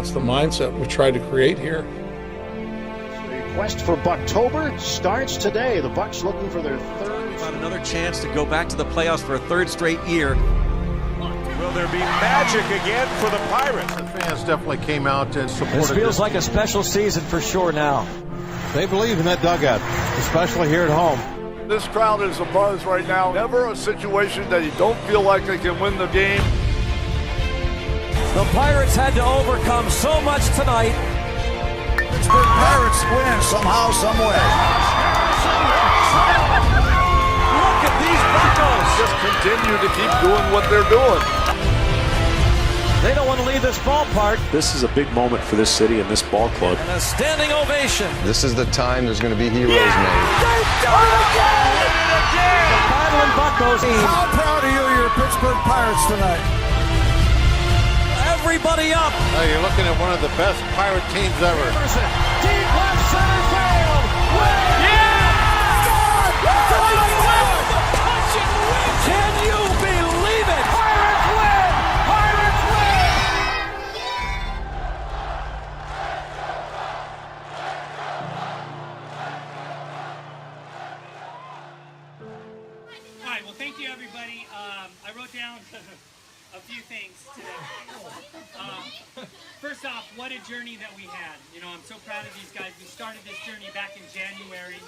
That's the mindset we try to create here. The quest for Bucktober starts today. The Bucks looking for their third. About another chance to go back to the playoffs for a third straight year. Will there be magic again for the Pirates? The fans definitely came out and supported. This feels like a special season for sure now. They believe in that dugout, especially here at home. This crowd is abuzz right now. Never a situation that you don't feel like they can win the game. The Pirates had to overcome so much tonight. Pittsburgh Pirates win somehow, some way. Look at these Buccos. Just continue to keep doing what they're doing. They don't want to leave this ballpark. This is a big moment for this city and this ball club. And a standing ovation. This is the time there's going to be heroes made. They've done it again! The Battling Buccos team. How proud are you of your Pittsburgh Pirates tonight? Everybody up. You're looking at one of the best Pirate teams ever. Deep left center field. Can you believe it? Pirates win! Pirates win! All right, well, thank you, everybody. I wrote down a few things today. First off, what a journey that we had. You know, I'm so proud of these guys. We started this journey back in January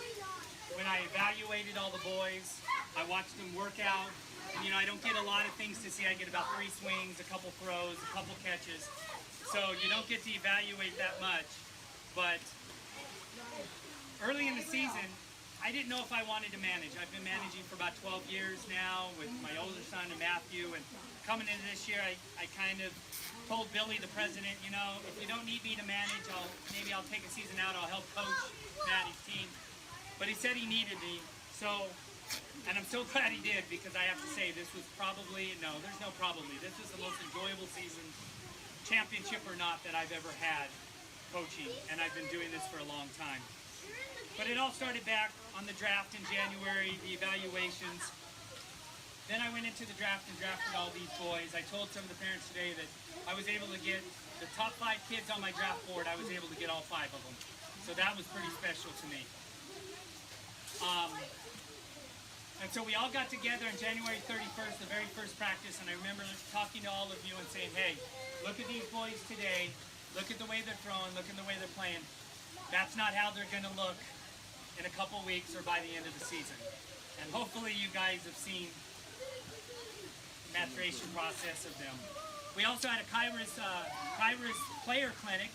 when I evaluated all the boys. I watched them work out. And, you know, I don't get a lot of things to see. I get about 3 swings, a couple throws, a couple catches. So you don't get to evaluate that much. But early in the season, I didn't know if I wanted to manage. I've been managing for about 12 years now with my older son and Matthew. And coming into this year, I kind of told Billy, the president, you know, if you don't need me to manage, maybe I'll take a season out. I'll help coach Matty's team. But he said he needed me. So, and I'm so glad he did, because I have to say this was probably, no, there's no probably. This was the most enjoyable season, championship or not, that I've ever had coaching. And I've been doing this for a long time. But it all started back on the draft in January, the evaluations. Then I went into the draft and drafted all these boys. I told some of the parents today that I was able to get the top 5 kids on my draft board. I was able to get all 5 of them. So that was pretty special to me. And so we all got together on January 31st, the very first practice, and I remember talking to all of you and saying, hey, look at these boys today. Look at the way they're throwing. Look at the way they're playing. That's not how they're going to look in a couple weeks or by the end of the season. And hopefully you guys have seen the maturation process of them. We also had a Kairos player clinic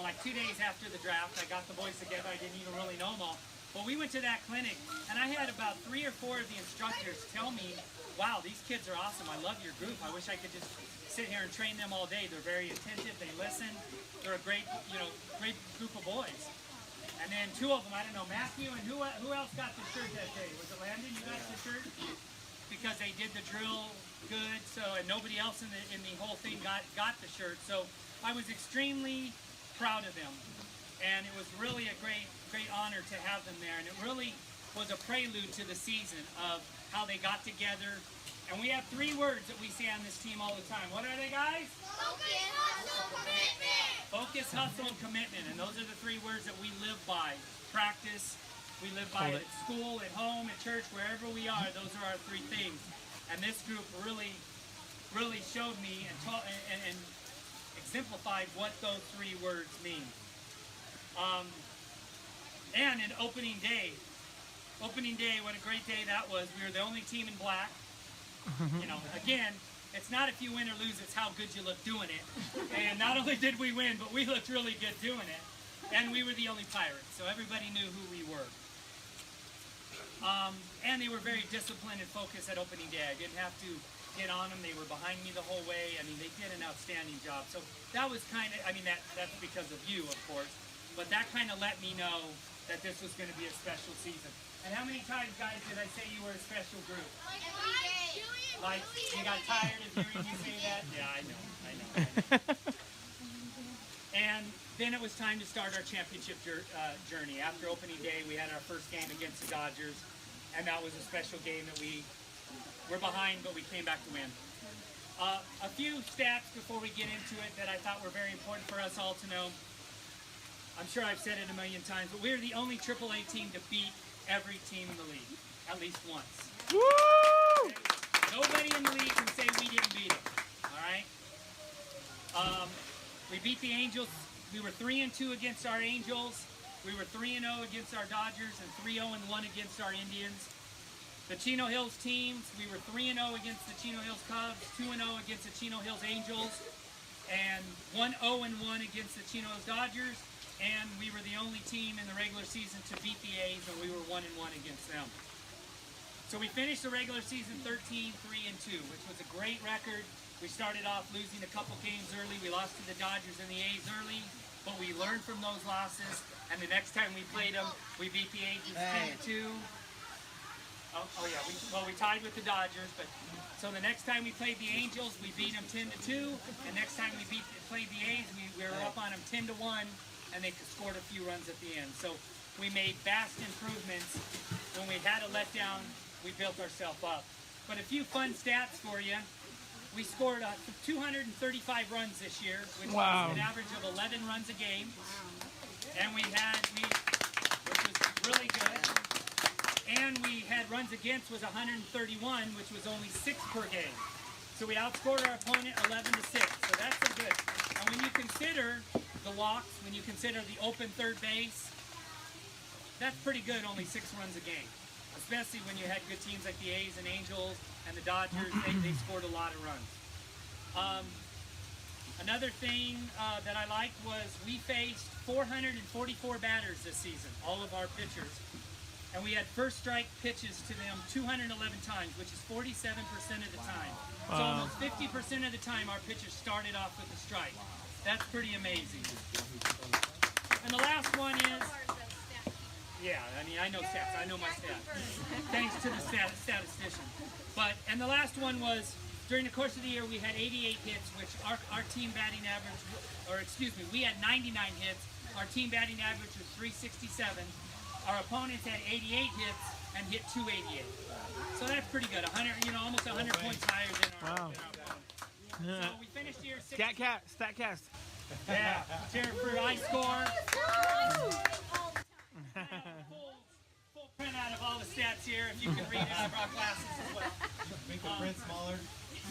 like 2 days after the draft. I got the boys together. I didn't even really know them all. But we went to that clinic, and I had about 3 or 4 of the instructors tell me, wow, these kids are awesome. I love your group. I wish I could just sit here and train them all day. They're very attentive. They listen. They're a great, great group of boys. And then 2 of them, I don't know, Matthew and who else got the shirt that day? Was it Landon? You got the shirt? Because they did the drill good, and nobody else in the whole thing got the shirt. So I was extremely proud of them. And it was really a great honor to have them there. And it really was a prelude to the season of how they got together. And we have 3 words that we say on this team all the time. What are they, guys? Focus, hustle, commitment. Focus, hustle, and commitment. And those are the 3 words that we live by. Practice, we live by it at school, at home, at church, wherever we are. Those are our 3 things. And this group really showed me and exemplified what those 3 words mean. And in opening day, what a great day that was. We were the only team in black. You know, again, it's not if you win or lose, it's how good you look doing it. And not only did we win, but we looked really good doing it. And we were the only Pirates, so everybody knew who we were. And they were very disciplined and focused at opening day. I didn't have to get on them. They were behind me the whole way. I mean, they did an outstanding job. So that was kind of, that's because of you, of course. But that kind of let me know that this was going to be a special season. And how many times, guys, did I say you were a special group? Like, you got tired of hearing you say that? Yeah, I know. And then it was time to start our championship journey. After opening day, we had our first game against the Dodgers, and that was a special game that we were behind, but we came back to win. A few stats before we get into it that I thought were very important for us all to know. I'm sure I've said it a million times, but we're the only AAA team to beat every team in the league, at least once. Woo! Okay? Nobody in the league can say we didn't beat them, all right? We beat the Angels. We were 3-2 against our Angels. We were 3-0 against our Dodgers and 3-0-1 against our Indians. The Chino Hills teams, we were 3-0 against the Chino Hills Cubs, 2-0 against the Chino Hills Angels, and 1-0-1 against the Chino Hills Dodgers. And we were the only team in the regular season to beat the A's, and we were 1-1 against them. So we finished the regular season 13-3-2, which was a great record. We started off losing a couple games early. We lost to the Dodgers and the A's early, but we learned from those losses. And the next time we played them, we beat the A's 10-2. We tied with the Dodgers, but so the next time we played the Angels, we beat them 10-2, and next time we played the A's, we were up on them 10-1, and they scored a few runs at the end. So we made vast improvements. When we had a letdown, we built ourselves up. But a few fun stats for you. We scored 235 runs this year, which was an average of 11 runs a game, and which was really good. And we had runs against was 131, which was only 6 per game. So we outscored our opponent 11-6. So that's a good. And when you consider the walks, when you consider the open third base, that's pretty good, only 6 runs a game. Especially when you had good teams like the A's and Angels and the Dodgers, they scored a lot of runs. Another thing that I liked was we faced 444 batters this season, all of our pitchers. And we had first strike pitches to them 211 times, which is 47% of the time. So almost 50% of the time our pitchers started off with a strike. That's pretty amazing. And the last one is, yeah, I mean, I know stats. I know my stats. Thanks to the statistician. And the last one was, during the course of the year, we had 88 hits, which our team batting average, we had 99 hits. Our team batting average was 367. Our opponents had 88 hits and hit 288. So that's pretty good. 100, almost 100 points higher than our opponent. So we finished here. Statcast. Yeah. Cheer for I score. Full print out of all the stats here. If you can read it, I brought glasses as well. Make the print smaller.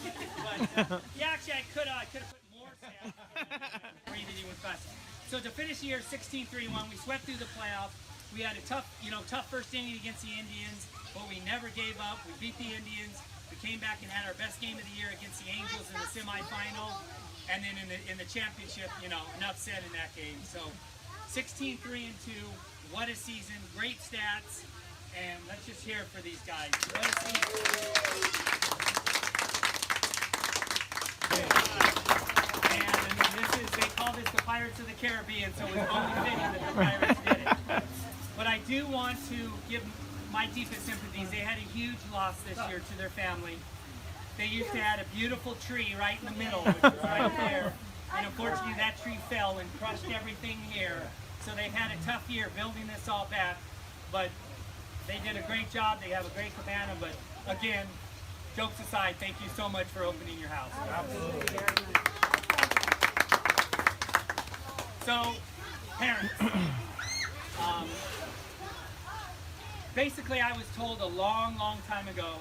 But actually, I could have put more stats. Read it even faster. So to finish the year 16-3-1, we swept through the playoffs. We had a tough first inning against the Indians, but we never gave up. We beat the Indians. We came back and had our best game of the year against the Angels in the semifinal, and then in the championship, an upset in that game. So 16-3-2, what a season! Great stats, and let's just hear it for these guys. What a season! And they call this the Pirates of the Caribbean, so it's only fitting that the Pirates did it. But I do want to give my deepest sympathies. They had a huge loss this year to their family. They used to have a beautiful tree right in the middle, which is right there. And unfortunately that tree fell and crushed everything here. So they've had a tough year building this all back. But they did a great job. They have a great cabana. But again, jokes aside, thank you so much for opening your house. Absolutely. So, parents. Basically, I was told a long, long time ago,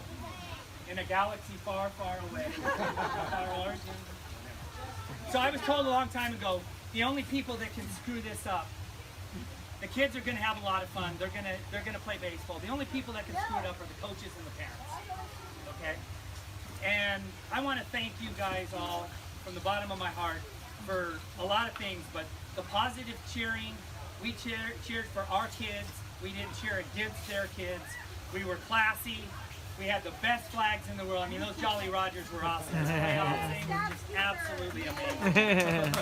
in a galaxy far, far away. So I was told a long time ago, the only people that can screw this up, the kids are going to have a lot of fun. They're gonna play baseball. The only people that can screw it up are the coaches and the parents. Okay? And I want to thank you guys all from the bottom of my heart for a lot of things, but the positive cheering. We cheered for our kids. We didn't cheer against their kids. We were classy. We had the best flags in the world. I mean, those Jolly Rogers were awesome. They were just absolutely amazing.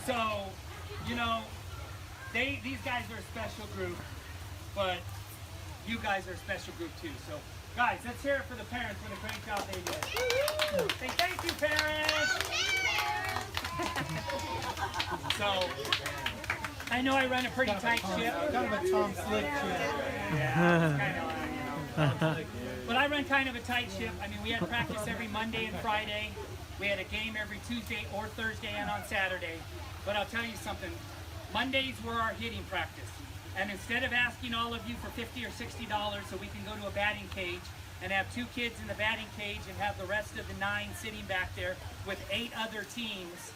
So, these guys are a special group, but you guys are a special group too. So, guys, let's hear it for the parents for the great job they did. Say thank you, parents. So, I know I run a pretty tight ship. Kind of a Tom Slick ship. Yeah, it's kind of like, But I run kind of a tight ship. I mean, we had practice every Monday and Friday. We had a game every Tuesday or Thursday and on Saturday. But I'll tell you something. Mondays were our hitting practice. And instead of asking all of you for $50 or $60 so we can go to a batting cage and have 2 kids in the batting cage and have the rest of the 9 sitting back there with 8 other teams,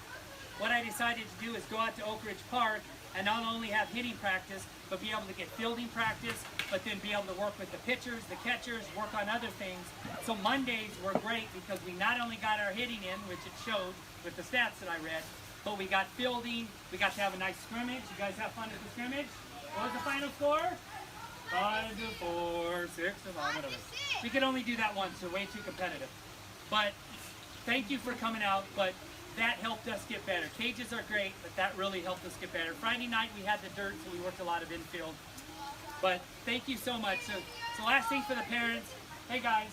what I decided to do is go out to Oak Ridge Park and not only have hitting practice, but be able to get fielding practice, but then be able to work with the pitchers, the catchers, work on other things. So Mondays were great because we not only got our hitting in, which it showed with the stats that I read, but we got fielding, we got to have a nice scrimmage. You guys have fun at the scrimmage? What was the final score? 5-4, 6-5, whatever. We could only do that once, so way too competitive. But thank you for coming out, but that helped us get better. Cages are great, but that really helped us get better. Friday night we had the dirt, so we worked a lot of infield. But thank you so much. So last thing for the parents. Hey guys,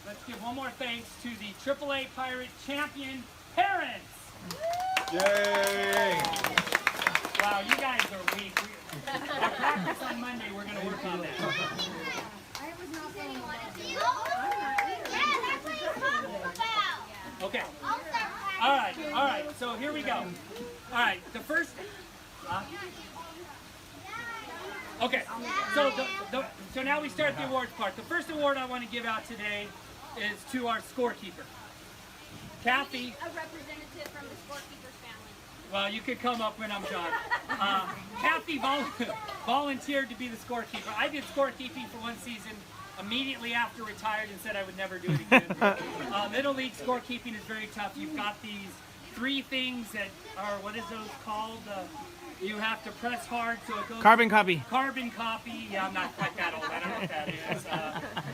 let's give one more thanks to the AAA Pirate champion parents. Yay! Wow, you guys are weak. Our practice on Monday, we're going to work on that. Okay. All right. So here we go. All right, the first. Okay. So now we start the awards part. The first award I want to give out today is to our scorekeeper, Kathy. A representative from the scorekeeper's family. Well, you could come up when I'm done. Kathy volunteered to be the scorekeeper. I did scorekeeping for one season. Immediately after retired and said I would never do it again. Little League scorekeeping is very tough. You've got these 3 things that are, what is those called? You have to press hard so it goes... Carbon copy. Carbon copy. Yeah, I'm not quite that old. I don't know what that is.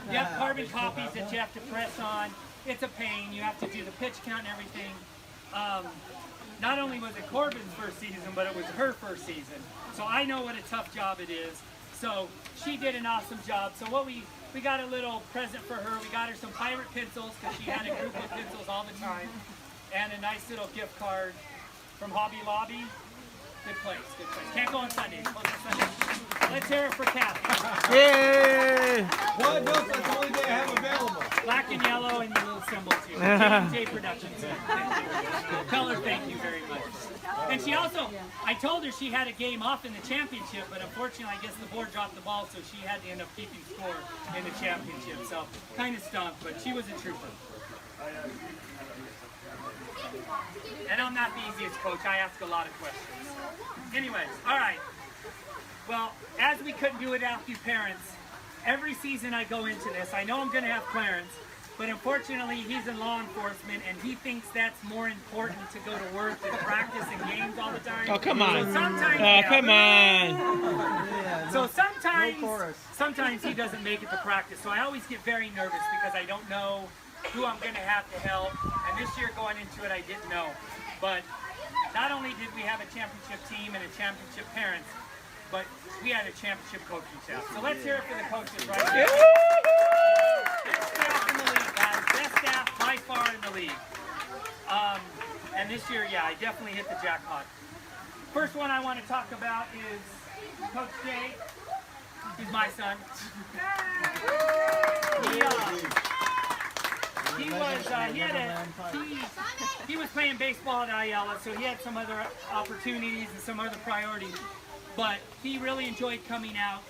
You have carbon copies that you have to press on. It's a pain. You have to do the pitch count and everything. Not only was it Corbin's first season, but it was her first season. So I know what a tough job it is. So she did an awesome job. So what we got a little present for her. We got her some pirate pencils because she had a group of pencils all the time. And a nice little gift card from Hobby Lobby. Good place, good place. Can't go on Sundays. Close on Sundays. Let's hear it for Kathy. Yay! Well, no, that's the only day I have available. Black and yellow and your little symbol too. J Productions. Tell her thank you very much. And she also, I told her she had a game off in the championship, but unfortunately I guess the board dropped the ball, so she had to end up keeping score in the championship. So kind of stunk, but she was a trooper. And I'm not the easiest coach. I ask a lot of questions. Anyways, all right. Well, as we couldn't do it without you parents, every season I go into this, I know I'm going to have Clarence, but unfortunately he's in law enforcement and he thinks that's more important to go to work than practice and games all the time. Oh, come on. So sometimes, come on. So sometimes he doesn't make it to practice. So I always get very nervous because I don't know who I'm going to have to help. And this year going into it, I didn't know. But not only did we have a championship team and a championship parents, but we had a championship coaching staff. So let's hear it for the coaches right here. Best staff in the league, guys. Best staff by far in the league. And this year, yeah, I definitely hit the jackpot. First one I want to talk about is Coach Jay. He's my son. He was playing baseball at Ayala, so he had some other opportunities and some other priorities. But he really enjoyed coming out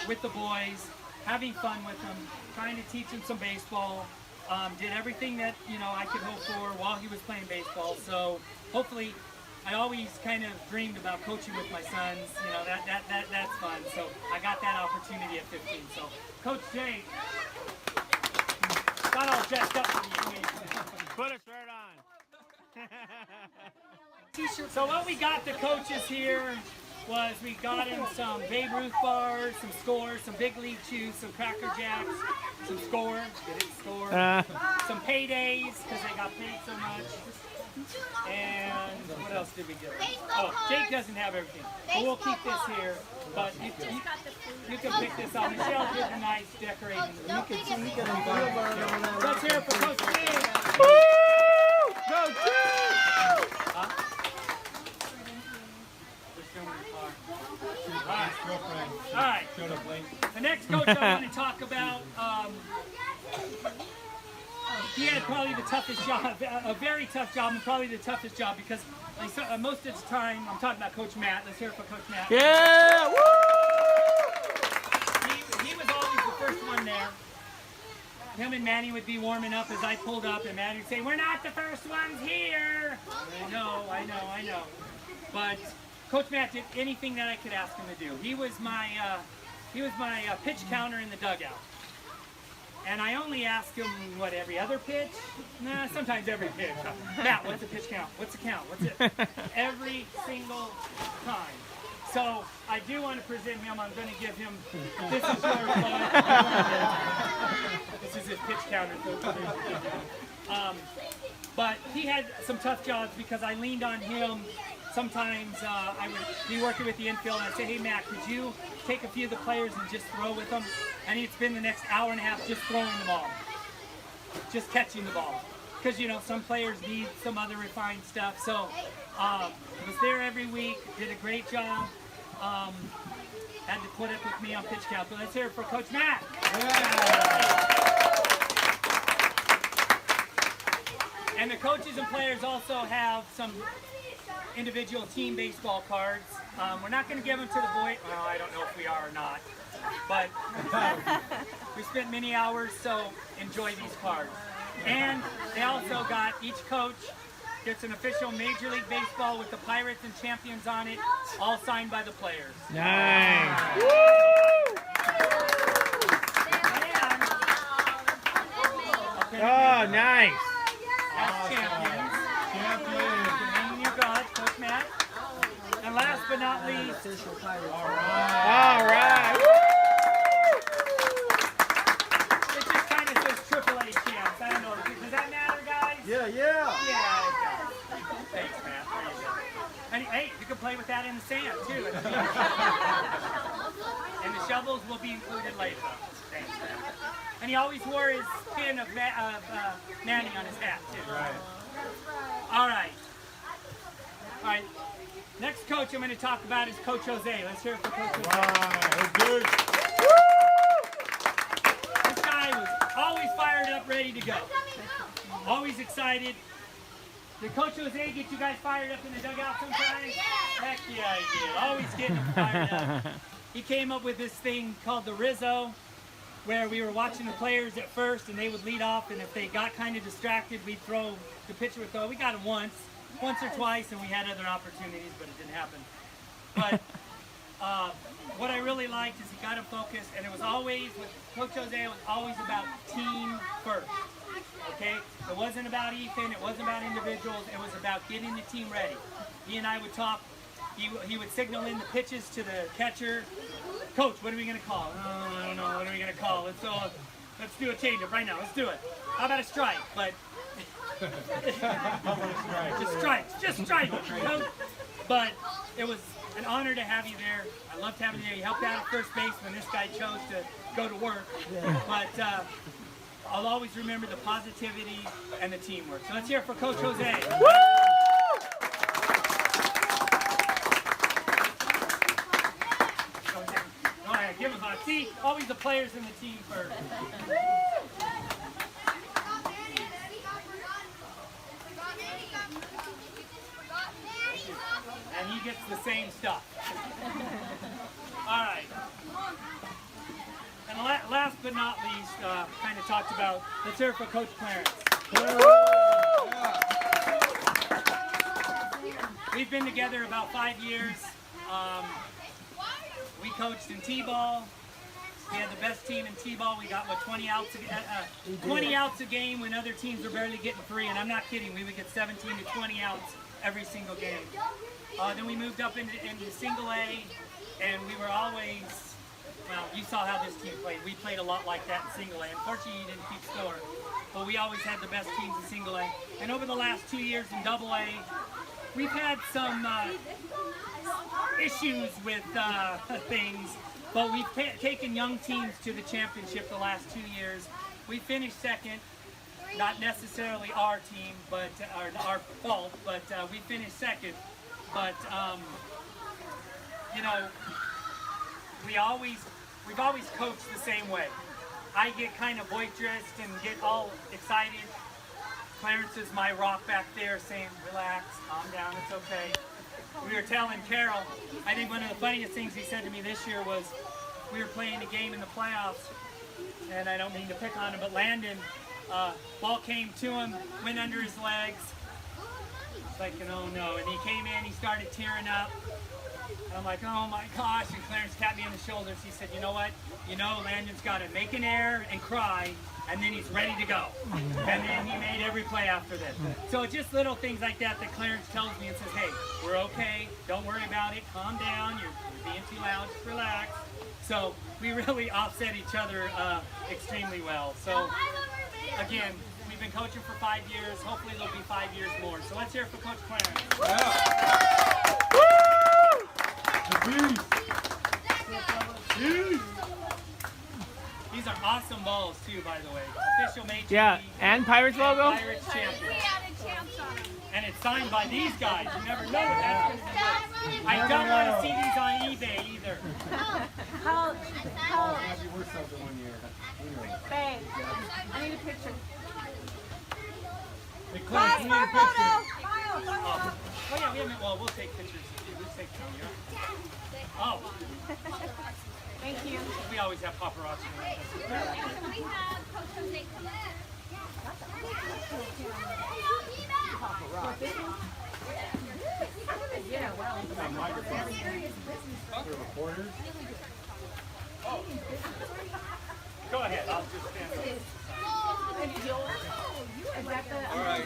with the boys, having fun with them, trying to teach them some baseball. Did everything that I could hope for while he was playing baseball. So hopefully, I always kind of dreamed about coaching with my sons. That's fun. So I got that opportunity at 15. So Coach Jay got all dressed up for the occasion. Put a shirt on. So what we got the coaches here was we got him some Babe Ruth bars, some scores, some big league shoes, some Cracker Jacks, some score, some paydays because they got paid so much. And what else did we get? Oh, Jake doesn't have everything. But we'll keep this here. But you can pick this up. Michelle did a nice decorating. Let's hear it for Coach Jake. Woo! Go Jake! All right. The next coach I want to talk about, he had probably the toughest job, a very tough job, and probably the toughest job because most of the time, I'm talking about Coach Matt. Let's hear it for Coach Matt. Yeah! Woo! He was always the first one there. Him and Manny would be warming up as I pulled up, and Manny would say, "We're not the first ones here." I know. But Coach Matt did anything that I could ask him to do. He was my pitch counter in the dugout. And I only ask him, every other pitch? Nah, sometimes every pitch. Matt, what's the pitch count? What's the count? What's it? Every single time. So I do want to present him. I'm going to give him, this is your this is his pitch counter. But he had some tough jobs because I leaned on him. Sometimes I would be working with the infield and I'd say, "Hey Matt, could you take a few of the players and just throw with them?" And he'd spend the next hour and a half just throwing the ball, just catching the ball. Because, some players need some other refined stuff. So I was there every week, did a great job. Had to put up with me on pitch count. So let's hear it for Coach Matt. Yeah. And the coaches and players also have some individual team baseball cards. We're not going to give them to the boys. Well, I don't know if we are or not. But we spent many hours, so enjoy these cards. And they also got, each coach gets an official Major League Baseball with the Pirates and Champions on it, all signed by the players. Nice. Woo! Oh, nice. That's champions. And you got Coach Matt. And last but not least, all right. Woo! It just kind of says AAA champs. I don't know. Does that matter, guys? Yeah. Yeah, it does. Thanks, Matt. There you go. And hey, you can play with that in the sand, too. And the shovels will be included later. Thanks, Matt. And he always wore his pin of Manny on his hat, too. Right. All right. Next coach I'm going to talk about is Coach Jose. Let's hear it for Coach Jose. Wow, good. This guy was always fired up, ready to go. Always excited. Did Coach Jose get you guys fired up in the dugout sometimes? Heck yeah, he did. Always getting them fired up. He came up with this thing called the Rizzo, where we were watching the players at first, and they would lead off, and if they got kind of distracted, we'd throw, the pitcher would throw. We got him once or twice, and we had other opportunities, but it didn't happen. But what I really liked is he got him focused, and it was always, with Coach Jose, it was always about team first. Okay? It wasn't about Ethan, it wasn't about individuals, it was about getting the team ready. He and I would talk. He would signal in the pitches to the catcher. "Coach, what are we going to call?" "Oh, I don't know. What are we going to call? Let's do a change-up right now. Let's do it. How about a strike?" But just strike. But it was an honor to have you there. I loved having you there. You helped out at first base when this guy chose to go to work. But I'll always remember the positivity and the teamwork. So let's hear it for Coach Jose. Woo! Give him a see, always the players in the team first. And he gets the same stuff. All right. And last but not least, kind of talked about, let's hear it for Coach Clarence. We've been together about 5 years. We coached in T-ball. We had the best team in T-ball. We got 20 outs a game when other teams were barely getting 3. And I'm not kidding. We would get 17 to 20 outs every single game. Then we moved up into single A, and we were always, well, you saw how this team played. We played a lot like that in single A. Unfortunately, you didn't keep score, but we always had the best teams in single A. And over the last 2 years in double A, we've had some issues with things, but we've taken young teams to the championship the last 2 years. We finished second, not necessarily our team, but our fault, but we finished second. But we've always coached the same way. I get kind of boisterous and get all excited. Clarence is my rock back there saying, relax, calm down, it's okay. We were telling Carol, I think one of the funniest things he said to me this year was, we were playing a game in the playoffs, and I don't mean to pick on him, but Landon, ball came to him, went under his legs. It's like, oh no, and he came in, he started tearing up. And I'm like, oh my gosh, and Clarence tapped me on the shoulders. He said, you know what? You know, Landon's got to make an error and cry, and then he's ready to go. And then he made every play after this. So it's just little things like that that Clarence tells me and says, hey, we're okay, don't worry about it, calm down, you're being too loud, just relax. So we really offset each other extremely well. So again, we've been coaching for 5 years, hopefully there'll be 5 years more. So let's hear it for Coach Clarence. These are awesome balls too, by the way. Official made. Yeah, and Pirates logo. Pirates champion. And it's signed by these guys. You never know what that's going to be. I don't want to see these on eBay either. How? We're something 1 year. Babe, I need a picture. Class, our photo. Oh yeah, we haven't. Well, we'll take pictures. We'll take some. Oh. Thank you. We always have paparazzi. We have Coach Jose come in. Yeah, well. Reporters. Oh. Go ahead. I'll just stand up. Is that the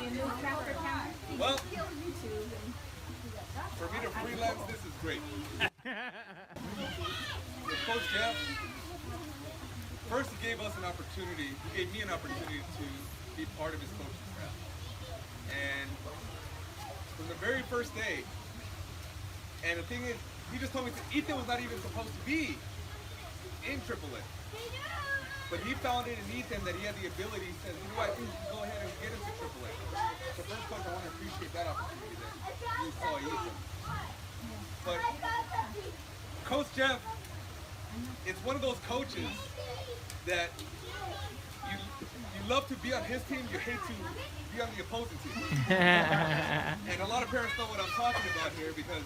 new chapter count? Well, for me to freelance, this is great. With Coach Jeff, first he gave us an opportunity, he gave me an opportunity to be part of his coaching staff. And from the very first day, and the thing is, he just told me Ethan was not even supposed to be in AAA. But he found it in Ethan that he had the ability. He said, you know what, I think you can go ahead and get into AAA. So first, Coach, I want to appreciate that opportunity that you saw Ethan. But Coach Jeff is one of those coaches that you love to be on his team, you hate to be on the opposing team. And a lot of parents know what I'm talking about here because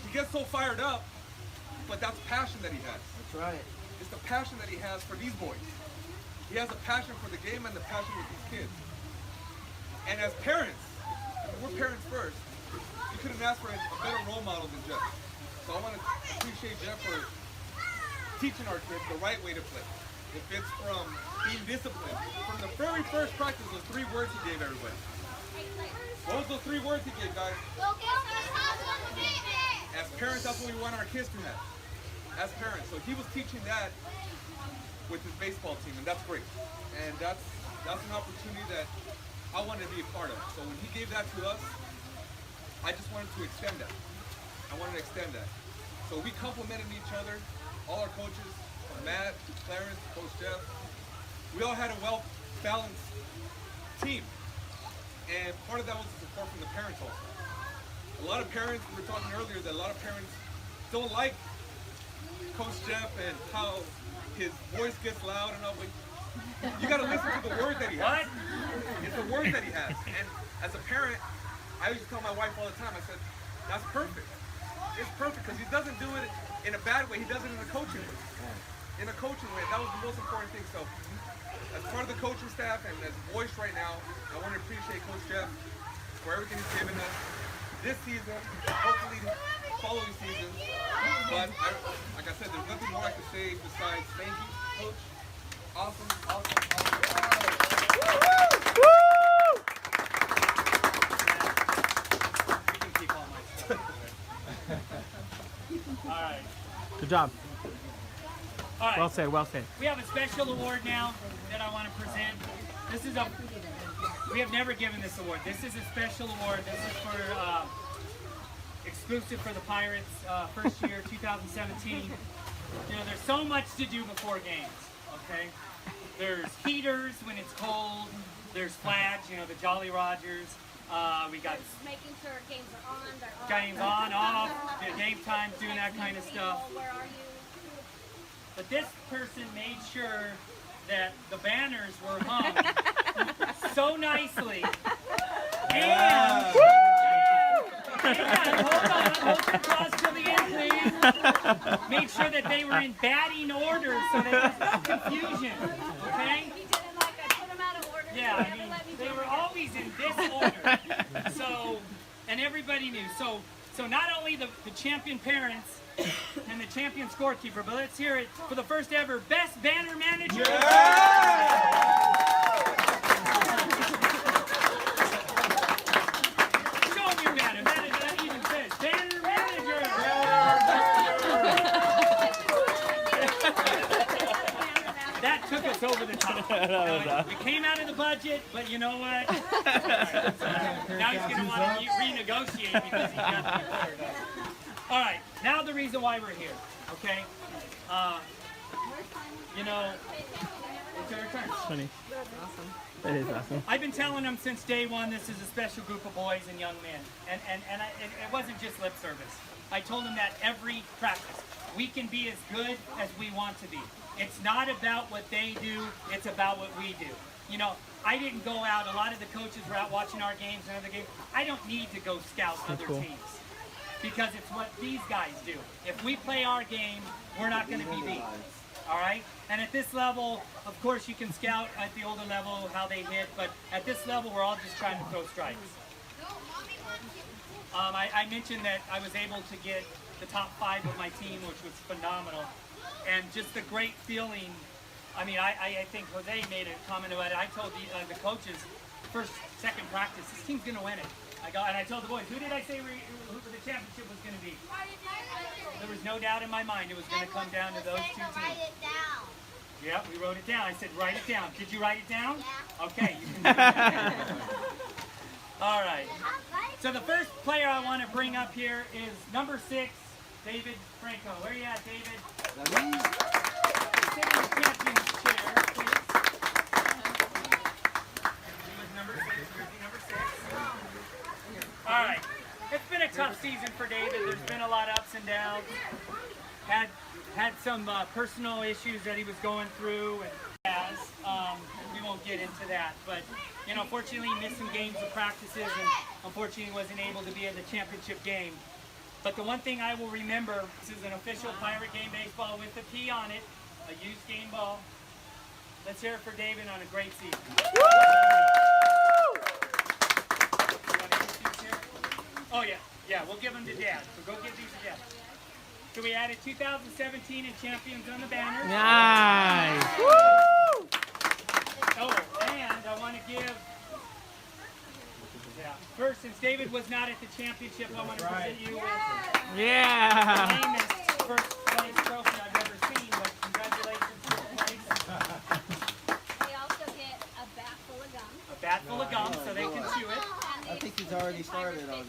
he gets so fired up, but that's passion that he has. That's right. It's the passion that he has for these boys. He has a passion for the game and the passion with these kids. And as parents, we're parents first, you couldn't ask for a better role model than Jeff. So I want to appreciate Jeff for teaching our kids the right way to play. If it's from being disciplined, from the very first practice, those 3 words he gave everybody. What was those 3 words he gave, guys? As parents, that's what we want our kids to have. As parents. So he was teaching that with his baseball team, and that's great. And that's an opportunity that I wanted to be a part of. So when he gave that to us, I just wanted to extend that. I wanted to extend that. So we complimented each other, all our coaches, from Matt to Clarence, Coach Jeff. We all had a well-balanced team. And part of that was the support from the parents also. A lot of parents, we were talking earlier, that a lot of parents don't like Coach Jeff and how his voice gets loud and all, but you got to listen to the words that he has. It's the words that he has. And as a parent, I used to tell my wife all the time, I said, that's perfect. It's perfect because he doesn't do it in a bad way. He does it in a coaching way. In a coaching way. That was the most important thing. So as part of the coaching staff and as voice right now, I want to appreciate Coach Jeff for everything he's given us this season, hopefully the following season. But like I said, there's nothing more I can say besides thank you, Coach. Awesome. You can keep all my stuff. All right. Good job. All right. Well said, well said. We have a special award now that I want to present. This is we have never given this award. This is a special award. This is for exclusive for the Pirates, first year, 2017. You know, there's so much to do before games, okay? There's heaters when it's cold. There's flags, you know, the Jolly Rogers. We got making sure games are on, they're off. Games on, off, the game times, doing that kind of stuff. Where are you? But this person made sure that the banners were hung so nicely. And hold on, hold your applause till the end, please. Made sure that they were in batting order so there was no confusion. Okay? He didn't like I put them out of order. Yeah, I mean, they were always in this order. So, and everybody knew. So not only the champion parents and the champion scorekeeper, but let's hear it for the first ever Best Banner Manager. Show them your banner. That even says Banner Manager. That took us over the top. We came out of the budget, but you know what? Now he's going to want to renegotiate because he got the award. All right, now the reason why we're here, okay? You know, it's our turn. Funny. Awesome. That is awesome. I've been telling them since day one this is a special group of boys and young men. And it wasn't just lip service. I told them that every practice. We can be as good as we want to be. It's not about what they do, it's about what we do. You know, I didn't go out, a lot of the coaches were out watching our games and other games. I don't need to go scout other teams because it's what these guys do. If we play our game, we're not going to be beat. All right? And at this level, of course, you can scout at the older level how they hit, but at this level, we're all just trying to throw strikes. I mentioned that I was able to get the top 5 of my team, which was phenomenal. And just the great feeling. I mean, I think Jose made a comment about it. I told the coaches, second practice, this team's going to win it. I told the boys, who did I say who the championship was going to be? There was no doubt in my mind it was going to come down to those 2 teams. Write it down. Yeah, we wrote it down. I said, write it down. Did you write it down? Yeah. Okay. All right. So the first player I want to bring up here is number 6, David Franco. Where are you at, David? Sit in the captain's chair, please. He was number 6. Jersey number 6. All right. It's been a tough season for David. There's been a lot of ups and downs. Had some personal issues that he was going through, and we won't get into that. But you know, fortunately, he missed some games of practices, and unfortunately, wasn't able to be at the championship game. But the one thing I will remember, this is an official Pirate Game baseball with a P on it, a used game ball. Let's hear it for David on a great season. Oh yeah, we'll give them to Dad. So go get these to Dad. So we added 2017 and champions on the banner. Nice. Woo! Oh, and I want to give. Yeah. First, since David was not at the championship, I want to present you with the lamest first place trophy I've ever seen. But congratulations, first place. They also get a bat full of gum. A bat full of gum, so they can chew it. I think he's already started on it.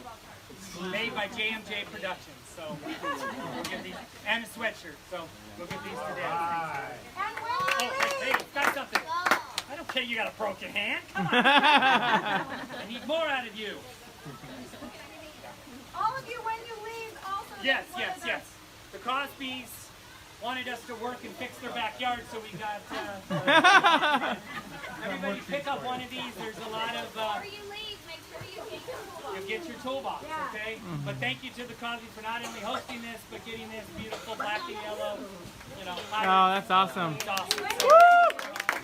Made by JMJ Productions, so we'll give these, and a sweatshirt, so we'll give these to Dad. Oh, hey, got something. I don't care you got a broken hand. Come on. I need more out of you. All of you, when you leave, also. Yes. The Crosbys wanted us to work and fix their backyard, so we got everybody pick up one of these. There's a lot of. Before you leave, make sure you get your toolbox. You get your toolbox, okay? But thank you to the Crosbys for not only hosting this, but getting this beautiful black and yellow. You know. Oh, that's awesome. It's awesome.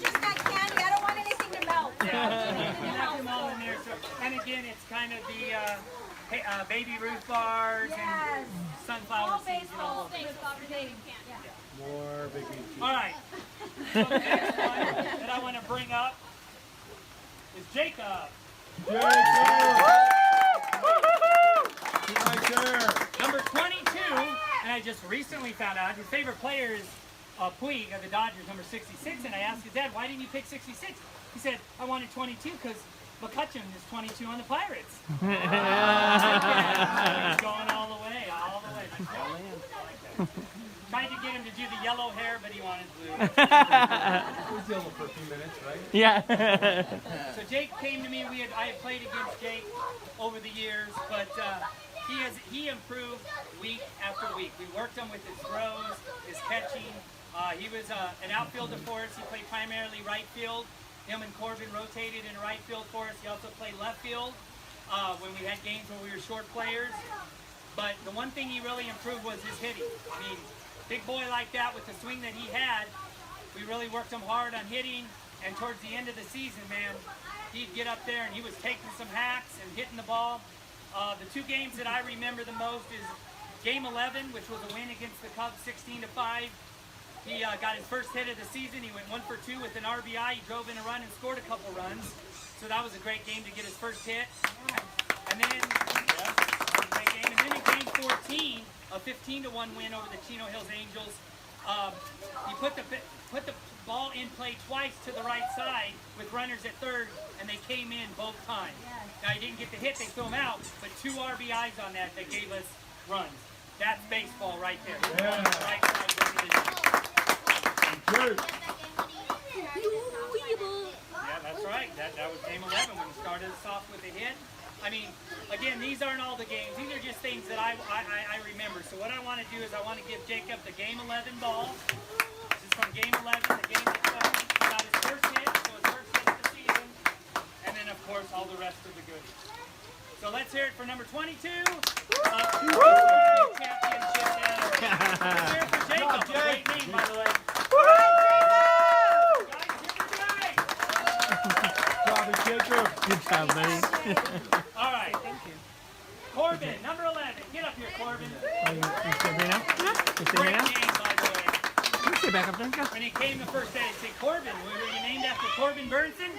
Just got candy. I don't want anything to melt. Yeah, you have them all in there. So, and again, it's kind of the Baby Ruth bars and sunflower seeds. More big meat. All right. So the next one that I want to bring up is Jacob. Number 22, and I just recently found out his favorite player is Puig of the Dodgers, number 66, and I asked his dad, why didn't you pick 66? He said, I wanted 22 because McCutcheon is 22 on the Pirates. He's going all the way. Tried to get him to do the yellow hair, but he wanted blue. It was yellow for a few minutes, right? Yeah. So Jake came to me. I had played against Jake over the years, but he improved week after week. We worked him with his throws, his catching. He was an outfielder for us. He played primarily right field. Him and Corbin rotated in right field for us. He also played left field when we had games where we were short players. But the one thing he really improved was his hitting. I mean, big boy like that with the swing that he had, we really worked him hard on hitting. And towards the end of the season, man, he'd get up there and he was taking some hacks and hitting the ball. The two games that I remember the most is Game 11, which was a win against the Cubs 16-5. He got his first hit of the season. He went 1 for 2 with an RBI. He drove in a run and scored a couple runs. So that was a great game to get his first hit. And then, great game. And then in Game 14, a 15-1 win over the Chino Hills Angels, he put the ball in play twice to the right side with runners at third, and they came in both times. Now he didn't get the hit, they threw him out, but 2 RBIs on that gave us runs. That's baseball right there. Yeah. Right side, yeah, that's right. That was Game 11 when he started us off with a hit. I mean, again, these aren't all the games. These are just things that I remember. So what I want to do is I want to give Jacob the Game 11 ball. This is from Game 11, the game that got his first hit, so his first hit of the season. And then, of course, all the rest of the goodies. So let's hear it for number 22. Championship. Let's hear it for Jacob. Great name, by the way. Good job, buddy. All right. Corbin, number 11. Get up here, Corbin. You sit there now? You sit there Great now? name, by the way. You sit back up there. Go. When he came the first day, he said, Corbin, were you named after Corbin Burnson?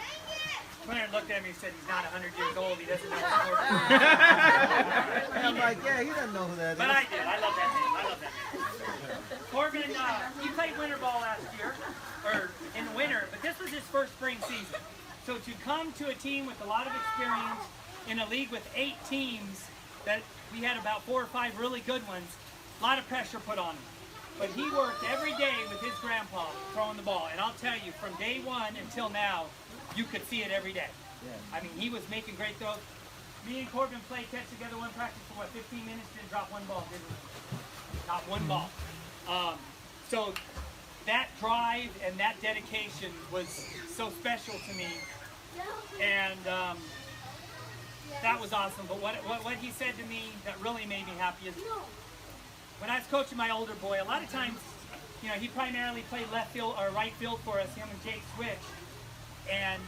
Clarence looked at me and said, he's not 100 years old. He doesn't know who Corbin is. And I'm like, yeah, he doesn't know who that is. But I did. I love that name. I love that name. Corbin, he played winter ball last year, or in the winter, but this was his first spring season. So to come to a team with a lot of experience in a league with 8 teams, that we had about 4 or 5 really good ones, a lot of pressure put on him. But he worked every day with his grandpa throwing the ball. And I'll tell you, from day 1 until now, you could see it every day. Yeah. I mean, he was making great throws. Me and Corbin played catch together one practice for, 15 minutes, didn't drop one ball, didn't we? Not one ball. So that drive and that dedication was so special to me. And that was awesome. But what he said to me that really made me happy is, when I was coaching my older boy, a lot of times, he primarily played left field or right field for us, him and Jake switch. And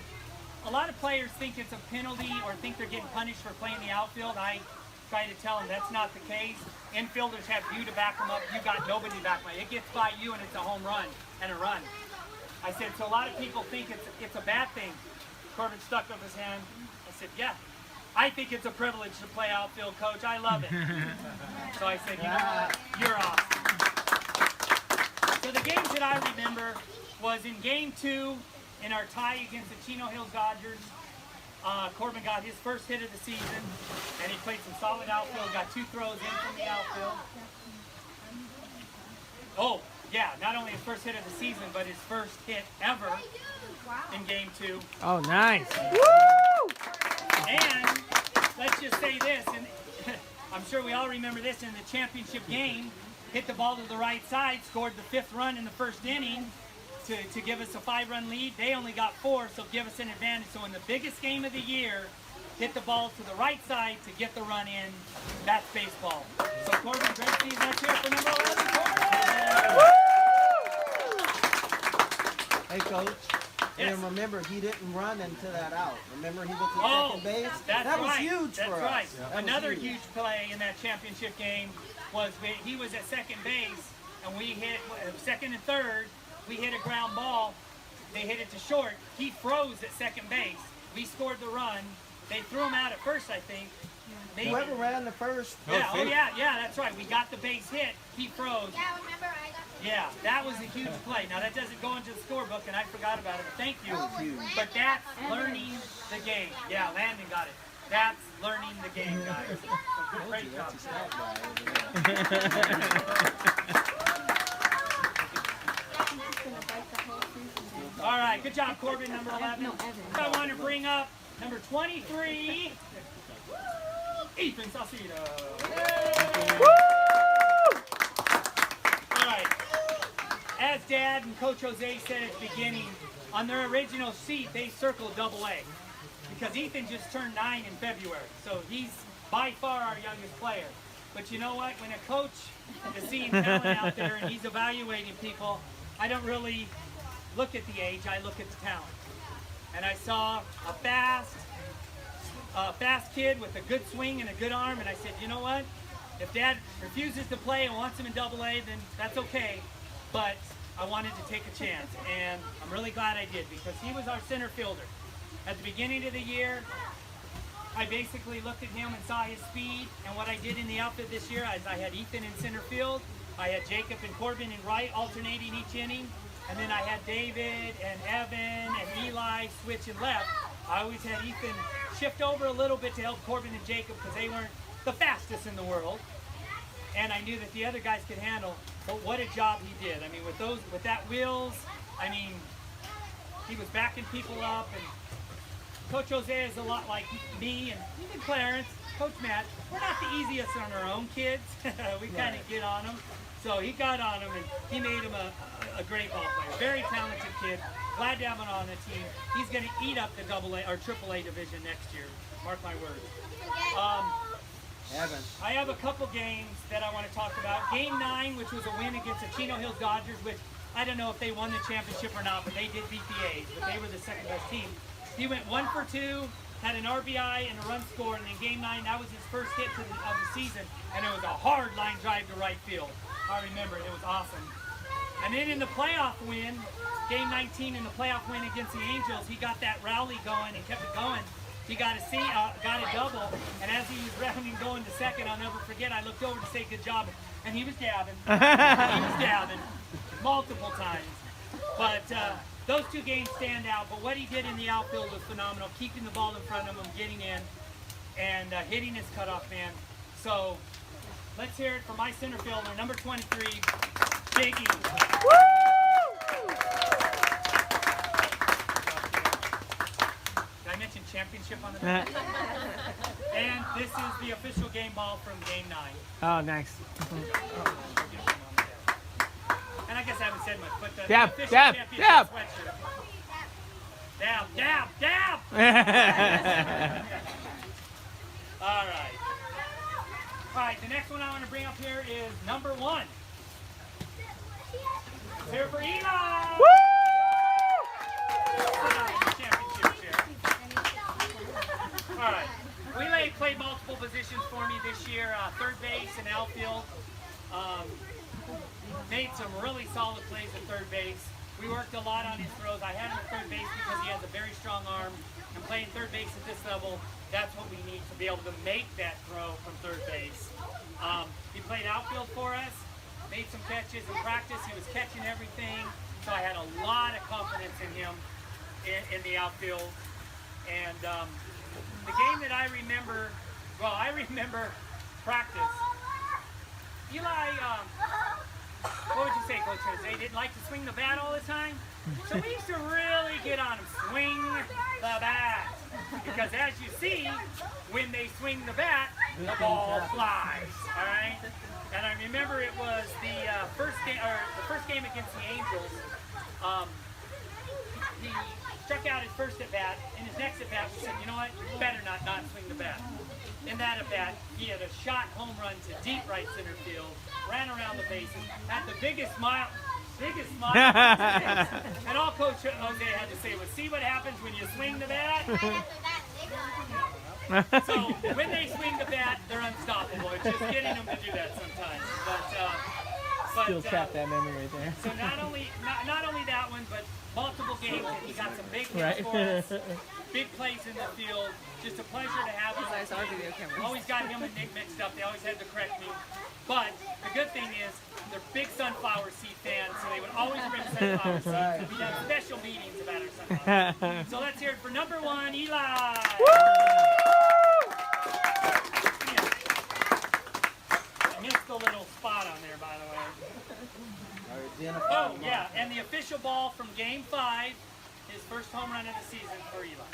a lot of players think it's a penalty or think they're getting punished for playing the outfield. I try to tell them that's not the case. Infielders have you to back them up. You got nobody to back them up. It gets by you and it's a home run and a run. I said, so a lot of people think it's a bad thing. Corbin stuck up his hand. I said, yeah, I think it's a privilege to play outfield, Coach. I love it. So I said, you're awesome. So the games that I remember was in Game 2 in our tie against the Chino Hills Dodgers. Corbin got his first hit of the season, and he played some solid outfield, got 2 throws in from the outfield. Oh, yeah, not only his first hit of the season, but his first hit ever in Game 2. Oh, nice. Woo! And let's just say this, and I'm sure we all remember this in the championship game, hit the ball to the right side, scored the 5th run in the first inning to give us a 5-run lead. They only got 4, so give us an advantage. So in the biggest game of the year, hit the ball to the right side to get the run in. That's baseball. So Corbin, great season. Let's hear it for number 11, Corbin! Hey, Coach. Yes. And remember, he didn't run into that out. Remember, he went to second base? That was huge for us. That's right. Yeah. Another huge play in that championship game was he was at second base, and we hit second and third. We hit a ground ball. They hit it to short. He froze at second base. We scored the run. They threw him out at first, I think. Whoever ran the first. Yeah, that's right. We got the base hit. He froze. Yeah, remember I got the Yeah, that was a huge play. Now that doesn't go into the scorebook, and I forgot about it, but thank you. But that's learning the game. Yeah, Landon got it. That's learning the game, guys. So great job. All right, good job, Corbin, number 11. I want to bring up number 23, Ethan Saucedo. All right. as Dad and Coach Jose said at the beginning, on their original sheet, they circled AA. Because Ethan just turned 9 in February. So he's by far our youngest player. But you know what? When a coach is seeing talent out there and he's evaluating people, I don't really look at the age, I look at the talent. And I saw a fast kid with a good swing and a good arm, and I said, you know what? If Dad refuses to play and wants him in AA, then that's okay. But I wanted to take a chance, and I'm really glad I did because he was our center fielder. At the beginning of the year, I basically looked at him and saw his speed, and what I did in the outfit this year is I had Ethan in center field, I had Jacob and Corbin in right, alternating each inning, and then I had David and Evan and Eli switch in left. I always had Ethan shift over a little bit to help Corbin and Jacob because they weren't the fastest in the world, and I knew that the other guys could handle. But what a job he did! I mean, with that wheels, I mean, he was backing people up, and Coach Jose is a lot like me and even Clarence, Coach Matt. We're not the easiest on our own kids. We kind of get on them. So he got on him, and he made him a great ball player. Very talented kid. Glad to have him on the team. He's going to eat up the AA or AAA division next year. Mark my words. I have a couple games that I want to talk about. Game 9, which was a win against the Chino Hills Dodgers, which I don't know if they won the championship or not, but they did beat the A's, but they were the second best team. He went 1 for 2, had an RBI and a run scored, and in Game 9, that was his first hit of the season, and it was a hard line drive to right field. I remember it. It was awesome. And then in the playoff win, Game 19 in the playoff win against the Angels, he got that rally going and kept it going. He got a double, and as he was rounding going to second, I'll never forget, I looked over to say good job, and he was dabbing. He was dabbing multiple times. But those two games stand out, but what he did in the outfield was phenomenal, keeping the ball in front of him, getting in, and hitting his cutoff man. So let's hear it for my center fielder, number 23, Jakey. Did I mention championship on the back? And this is the official game ball from Game 9. Oh, nice. And I guess I haven't said much, but the dab, official dab, championship dab. sweatshirt. Dab, dab, dab! All right. All right, the next one I want to bring up here is number 1. Let's hear it for Eli! Woo! Championship chair. All right. Relay played multiple positions for me this year, third base and outfield. Made some really solid plays at third base. We worked a lot on his throws. I had him at third base because he has a very strong arm. And playing third base at this level, that's what we need to be able to make that throw from third base. He played outfield for us, made some catches in practice. He was catching everything. So I had a lot of confidence in him in the outfield. And the game that I remember, well, I remember practice. Eli, what would you say, Coach Jose? They didn't like to swing the bat all the time? So we used to really get on them, swing the bat. Because as you see, when they swing the bat, the ball flies, all right? And I remember it was the first game against the Angels. He struck out his first at bat. In his next at bat, we said, you know what? You better not swing the bat. In that at bat, he had a shot home run to deep right center field, ran around the bases, had the biggest smile on his face. And all Coach Jose had to say was, see what happens when you swing the bat? So when they swing the bat, they're unstoppable. It's just getting them to do that sometimes. But Still trap that memory right there. So not only that one, but multiple games, and he got some big hits for us, big plays in the field. Just a pleasure to have him. Always got him and Nick mixed up. They always had to correct me. But the good thing is, they're big sunflower seed fans, so they would always bring sunflower seeds. We'd have special meetings about our sunflower. So let's hear it for number 1, Eli. I missed the little spot on there, by the way. Oh, yeah, and the official ball from Game 5, his first home run of the season for Eli.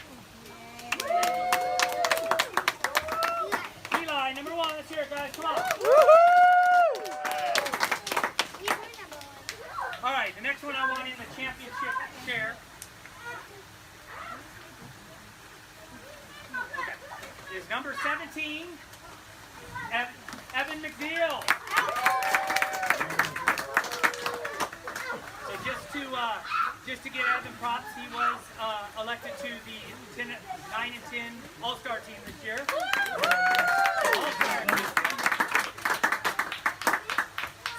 Eli, number 1, let's hear it, guys, come on. All right, the number 17, Evan McNeil. So just to give Evan props, he was elected to the 9 and 10 All-Star team this year.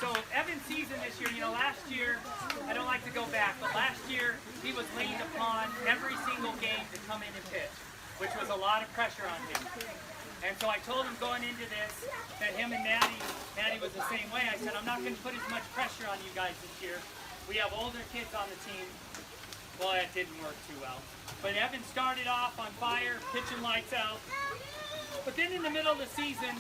So Evan's season this year, last year, I don't like to go back, but last year he was leaned upon every single game to come in and pitch, which was a lot of pressure on him. And so I told him going into this that him and Maddie was the same way. I said, I'm not going to put as much pressure on you guys this year. We have older kids on the team. Well, that didn't work too well. But Evan started off on fire, pitching lights out. But then in the middle of the season,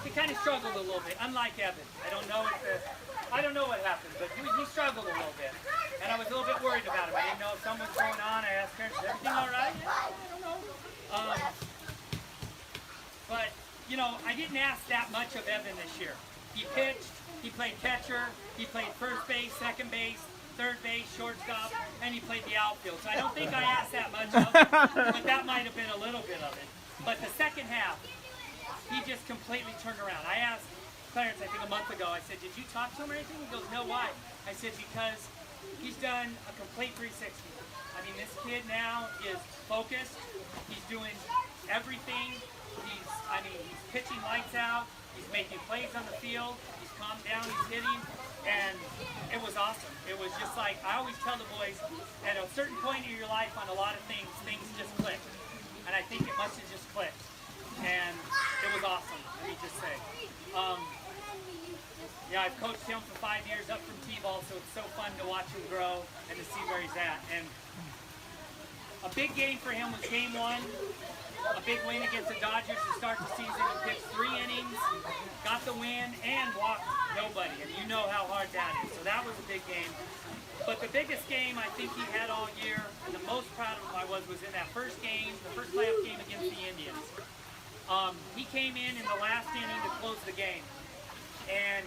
he kind of struggled a little bit, unlike Evan. I don't know what happened, but he struggled a little bit. And I was a little bit worried about him. I didn't know if something was going on. I asked parents, is everything all right? Yeah, I don't know. But, I didn't ask that much of Evan this year. He pitched, he played catcher, he played first base, second base, third base, shortstop, and he played the outfield. So I don't think I asked that much of him, but that might have been a little bit of it. But the second half, he just completely turned around. I asked Clarence, I think a month ago, I said, did you talk to him or anything? He goes, no, why? I said, because he's done a complete 360. I mean, this kid now is focused. He's doing everything. He's pitching lights out. He's making plays on the field. He's calmed down. He's hitting. And it was awesome. It was just like, I always tell the boys, at a certain point in your life on a lot of things just click. And I think it must have just clicked. And it was awesome, let me just say. I've coached him for 5 years up from T-ball, so it's so fun to watch him grow and to see where he's at. And a big game for him was game 1. A big win against the Dodgers to start the season. He pitched 3 innings, got the win, and walked nobody. And you know how hard that is. So that was a big game. But the biggest game I think he had all year, and the most proud of him I was in that first game, the first playoff game against the Indians. He came in the last inning to close the game. And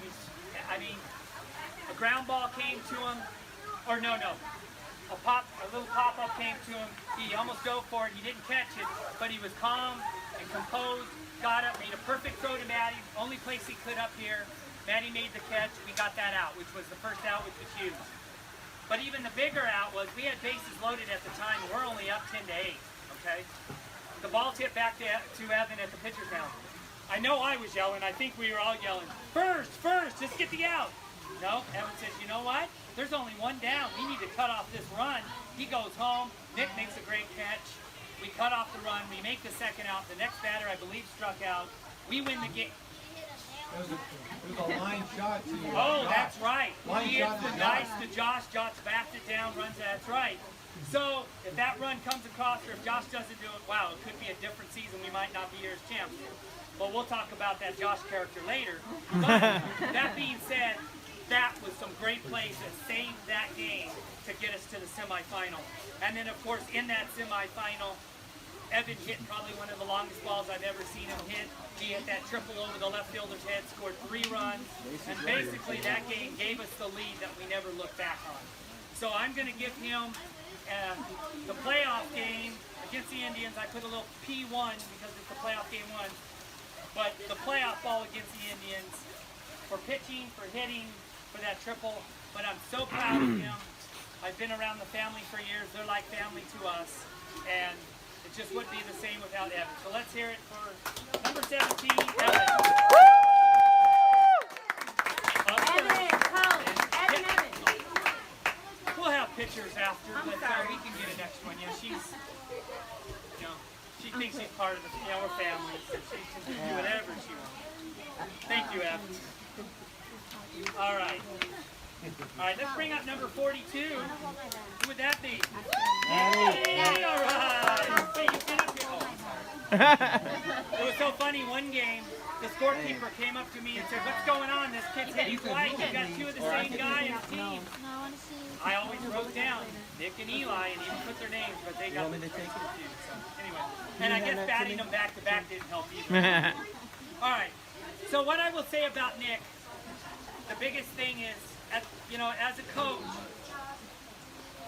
a ground ball came to him, or no. A little pop-up came to him. He almost dove for it. He didn't catch it, but he was calm and composed, got up, made a perfect throw to Maddie, only place he could up here. Maddie made the catch. We got that out, which was the first out, which was huge. But even the bigger out was we had bases loaded at the time. We're only up 10-8, okay? The ball tipped back to Evan at the pitcher's mound. I know I was yelling. I think we were all yelling, first, just get the out. No, Evan says, you know what? There's only one down. We need to cut off this run. He goes home. Nick makes a great catch. We cut off the run. We make the second out. The next batter, I believe, struck out. We win the game. It was a line shot to you. Oh, that's right. Line He shot hits to the dice to Josh. Josh backed it down, runs it. That's right. So if that run comes across, or if Josh doesn't do it, wow, it could be a different season. We might not be here as champs. But we'll talk about that Josh character later. But that being said, that was some great plays that saved that game to get us to the semifinal. And then, of course, in that semifinal, Evan hit probably one of the longest balls I've ever seen him hit. He hit that triple over the left fielder's head, scored 3 runs, and basically that game gave us the lead that we never looked back on. So I'm going to give him the playoff game against the Indians. I put a little P1 because it's the playoff game 1. But the playoff ball against the Indians for pitching, for hitting, for that triple. But I'm so proud of him. I've been around the family for years. They're like family to us. And it just wouldn't be the same without Evan. So let's hear it for number 17, Evan. Evan. We'll have pictures after, but we can get a next one. She thinks she's part of we're family, so she can do whatever she wants. Thank you, Evan. All right, let's bring up number 42. Who would that be? Hey, all right. Hey, you've been up here. Oh, sorry. It was so funny, one game, the scorekeeper came up to me and said, what's going on? This kid's hitting flight. You got 2 of the same guy in the team. I always wrote down Nick and Eli and even put their names, but they got confused. So anyway, and I guess batting them back to back didn't help either. All right. So what I will say about Nick, the biggest thing is, as a coach,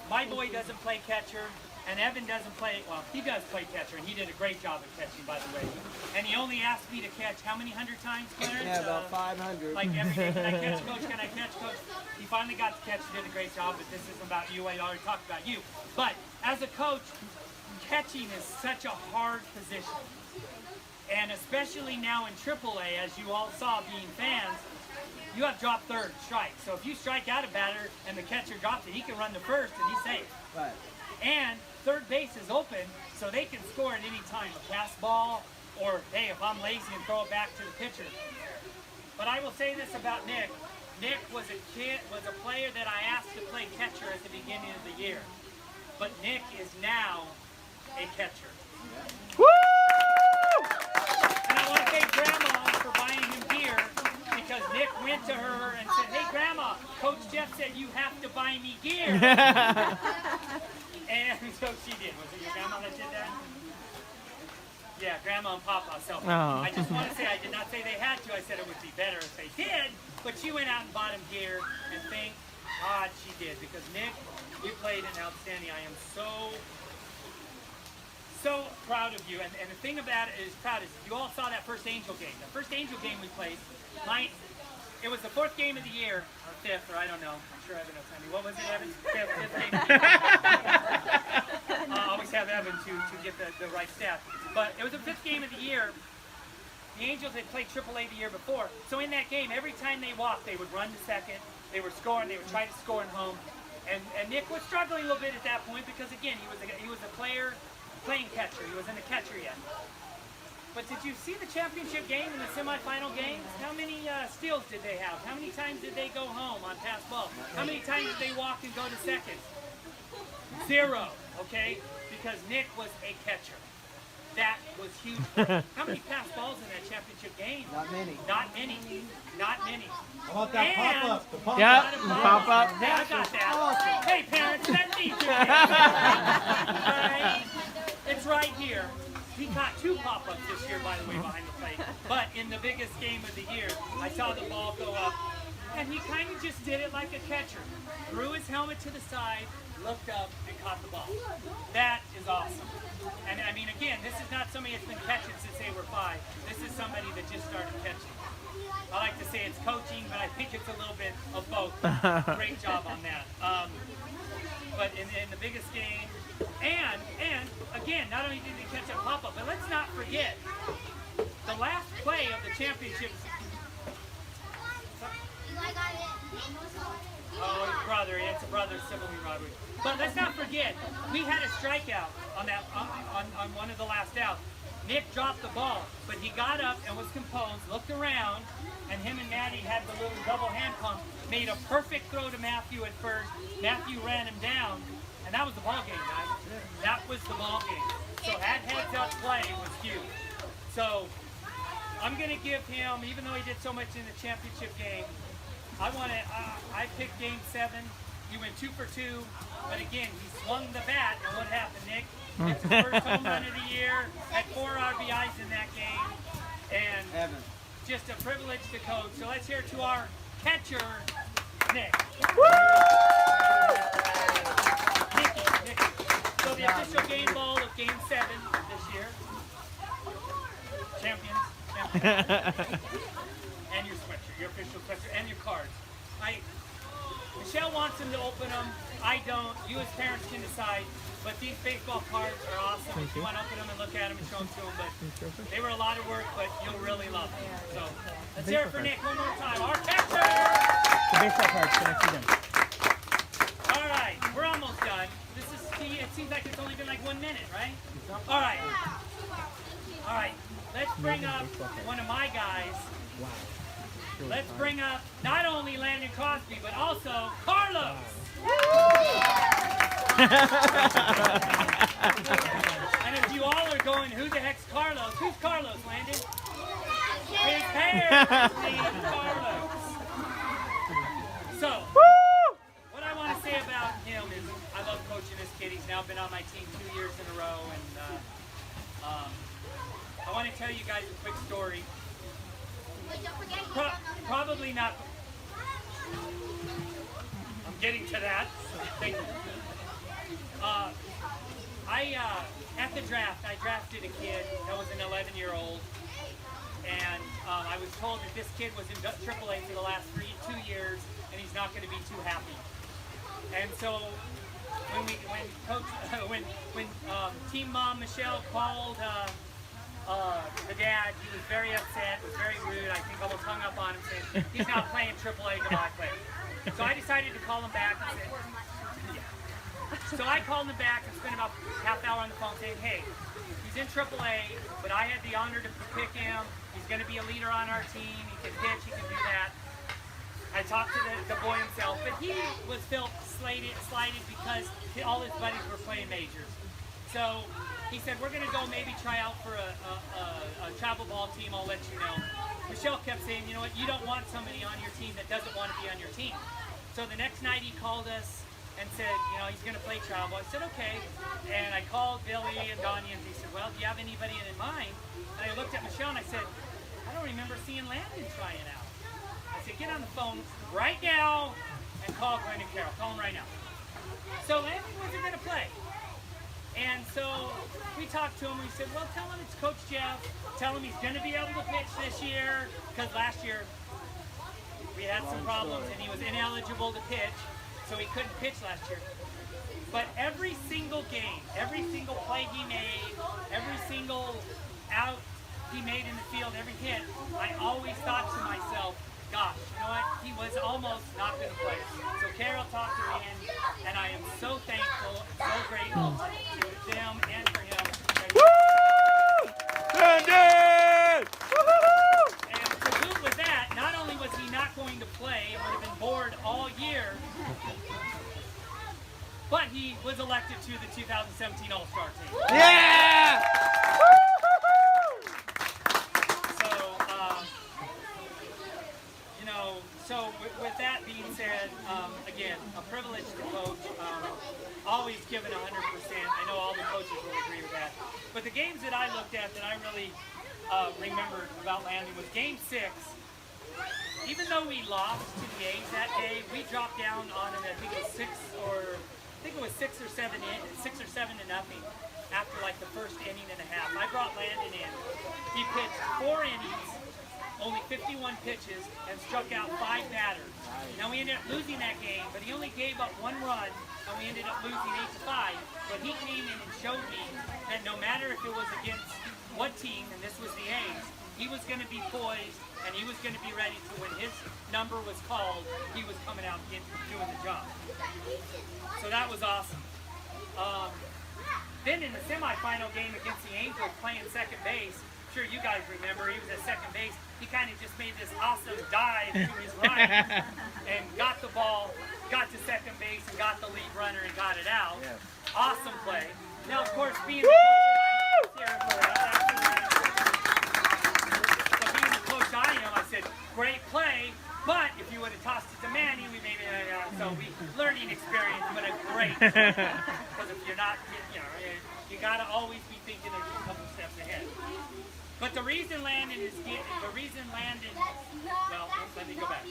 my boy doesn't play catcher. And Evan doesn't play, well, he does play catcher, and he did a great job of catching, by the way. And he only asked me to catch how many 100 times, Clarence? Yeah, about 500. Like every day, can I catch, Coach? Can I catch, Coach? He finally got to catch, he did a great job, but this isn't about you. I already talked about you. But as a coach, catching is such a hard position. And especially now in AAA, as you all saw being fans, you have drop third strike. So if you strike out a batter and the catcher drops it, he can run to first and he's safe. Right. And third base is open, so they can score at any time. A pass ball, or hey, if I'm lazy and throw it back to the pitcher. But I will say this about Nick. Nick was a player that I asked to play catcher at the beginning of the year. But Nick is now a catcher. Woo! And I want to thank Grandma for buying him gear, because Nick went to her and said, "Hey, Grandma, Coach Jeff said you have to buy me gear." And so she did. Was it your grandma that did that? Yeah, Grandma and Papa. So I just want to say, I did not say they had to. I said it would be better if they did. But she went out and bought him gear, and thank God she did, because Nick, you played an outstanding. I am so proud of you. And the thing about it is proud is you all saw that first Angel game. The first Angel game we played, it was the 4th game of the year, or 5th, or I don't know. I'm sure Evan will tell me. What was it, Evan? 5th game of the year. I always have Evan to get the right stat. But it was the 5th game of the year. The Angels had played AAA the year before. So in that game, every time they walked, they would run to second. They were scoring. They would try to score at home. And Nick was struggling a little bit at that point because, again, he was a player playing catcher. He wasn't a catcher yet. But did you see the championship game and the semifinal games? How many steals did they have? How many times did they go home on pass ball? How many times did they walk and go to second? 0, okay? Because Nick was a catcher. That was huge. How many pass balls in that championship game? Not many. Not many. Not many. How about that pop-up? The pop-up. Yeah, pop-up. Yeah, I got that. Awesome. Hey, parents, that needs to be. All right? It's right here. He caught 2 pop-ups this year, by the way, behind the plate. But in the biggest game of the year, I saw the ball go up, and he kind of just did it like a catcher. Threw his helmet to the side, looked up, and caught the ball. That is awesome. And I mean, again, this is not somebody that's been catching since they were 5. This is somebody that just started catching. I like to say it's coaching, but I think it's a little bit of both. Great job on that. But in the biggest game, and again, not only did they catch a pop-up, but let's not forget the last play of the championship. Oh, his brother. It's a brother sibling robbery. But let's not forget, we had a strikeout on that on one of the last outs. Nick dropped the ball, but he got up and was composed, looked around, and him and Maddie had the little double hand pump, made a perfect throw to Matthew at first. Matthew ran him down, and that was the ball game, guys. That was the ball game. So that heads-up play was huge. So I'm going to give him, even though he did so much in the championship game, I picked Game 7. He went 2 for 2, but again, he swung the bat, and what happened, Nick? It's his first home run of the year, had 4 RBIs in that game, and Evan. Just a privilege to coach. So let's hear it to our catcher, Nick. Nicky. So the official game ball of Game 7 this year. Champions. And your sweatshirt, your official sweatshirt, and your cards. Michelle wants them to open them. I don't. You as parents can decide. But these baseball cards are awesome. If you want to open them and look at them and show them to them. But they were a lot of work, but you'll really love them. So let's hear it for Nick one more time. Our catcher! The baseball cards, can I see them? All right, we're almost done. It seems like it's only been like 1 minute, right? All right. All right, let's bring up one of my guys. Wow. Let's bring up not only Landon Crosby, but also Carlos. And if you all are going, who the heck's Carlos? Who's Carlos, Landon? His hair is Carlos. So, what I want to say about him is I love coaching this kid. He's now been on my team 2 years in a row. And I want to tell you guys a quick story. Probably not. I'm getting to that. Thank you. at the draft, I drafted a kid that was an 11-year-old, and I was told that this kid was in AAA for the last 2 years, and he's not going to be too happy. And so when team mom Michelle called the dad, he was very upset, was very rude. I think almost hung up on him, saying he's not playing AAA, goodbye, play. So I decided to call him back and said, so I called him back and spent about half an hour on the phone saying, hey, he's in AAA, but I had the honor to pick him. He's going to be a leader on our team. He can pitch, he can do that. I talked to the boy himself, but he felt slighted because all his buddies were playing majors. So he said, we're going to go maybe try out for a travel ball team, I'll let you know. Michelle kept saying, you know what, you don't want somebody on your team that doesn't want to be on your team. So the next night he called us and said, you know, he's going to play travel. I said, okay. And I called Billy and Donnie and he said, well, do you have anybody in mind? And I looked at Michelle and I said, I don't remember seeing Landon trying out. I said, get on the phone right now and call Glenn and Carroll. Call him right now. So Landon wasn't going to play. And so we talked to him. We said, well, tell him it's Coach Jeff. Tell him he's going to be able to pitch this year. Because last year we had some problems and he was ineligible to pitch. So he couldn't pitch last year. But every single game, every single play he made, every single out he made in the field, every hit, I always thought to myself, gosh, you know what? He was almost not going to play. So Carol talked to me, and I am so thankful, so grateful to them and for him. Woo! And to boot with that, not only was he not going to play and would have been bored all year, but he was elected to the 2017 All-Star team. Yeah! So with that being said, again, a privilege to coach, always given 100%. I know all the coaches will agree with that. But the games that I looked at that I really remembered about Landon was Game 6. Even though we lost to the A's that day, we dropped down on him. I think it was 6 or 7 to nothing after like the first inning and a half. I brought Landon in. He pitched 4 innings. Only 51 pitches, and struck out 5 batters. Now we ended up losing that game, but he only gave up 1 run, and we ended up losing 8-5. But he came in and showed me that no matter if it was against what team, and this was the A's, he was going to be poised, and he was going to be ready to, when his number was called, he was coming out and doing the job. So that was awesome. Then in the semifinal game against the Angels, playing second base, sure you guys remember, he was at second base. He kind of just made this awesome dive to his right and got the ball, got to second base and got the lead runner and got it out. Yeah. Awesome play. Now, of course, being the coach I am, I said, great play, but if you would have tossed it to Manny, we maybe, learning experience, but a great play. Because if you're not, you got to always be thinking there's a couple steps ahead. But the reason Landon, well, let me go back.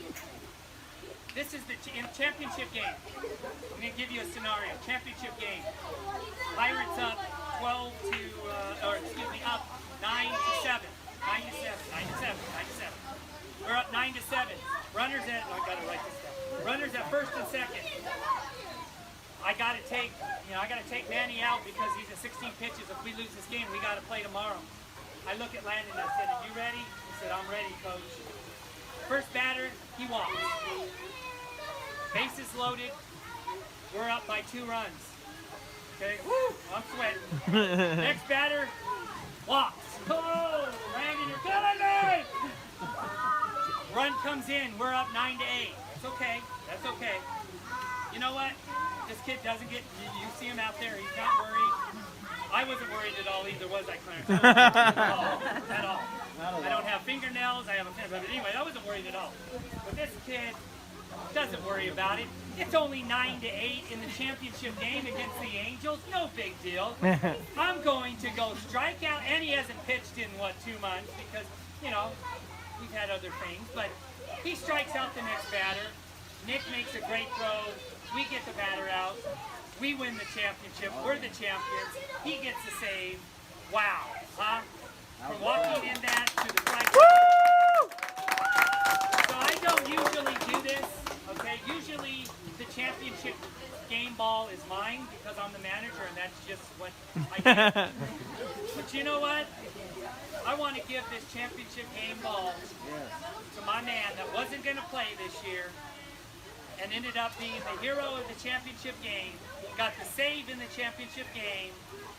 This is the championship game. I'm going to give you a scenario. Championship game. Pirates up up 9-7. 9-7. We're up 9-7. Runners at, I got to write this down. Runners at first and second. I got to take Manny out because he's at 16 pitches. If we lose this game, we got to play tomorrow. I look at Landon and I said, are you ready? He said, I'm ready, coach. First batter, he walks. Bases loaded. We're up by 2 runs. Okay, woo, I'm sweating. Next batter, walks. Oh, Landon, you're killing me! Run comes in, we're up 9-8. That's okay, that's okay. You know what? This kid doesn't get, you see him out there, he's not worried. I wasn't worried at all either, was I, Clarence? At all. I don't have fingernails, I have a pen, but anyway, I wasn't worried at all. But this kid doesn't worry about it. It's only 9-8 in the championship game against the Angels. No big deal. I'm going to go strike out, and he hasn't pitched in, 2 months because, we've had other things. But he strikes out the next batter. Nick makes a great throw. We get the batter out. We win the championship. We're the champions. He gets the save. Wow, huh? From walking in that to the flag. So I don't usually do this, okay? Usually the championship game ball is mine because I'm the manager and that's just what I do. But you know what? I want to give this championship game ball to my man that wasn't going to play this year and ended up being the hero of the championship game, got the save in the championship game,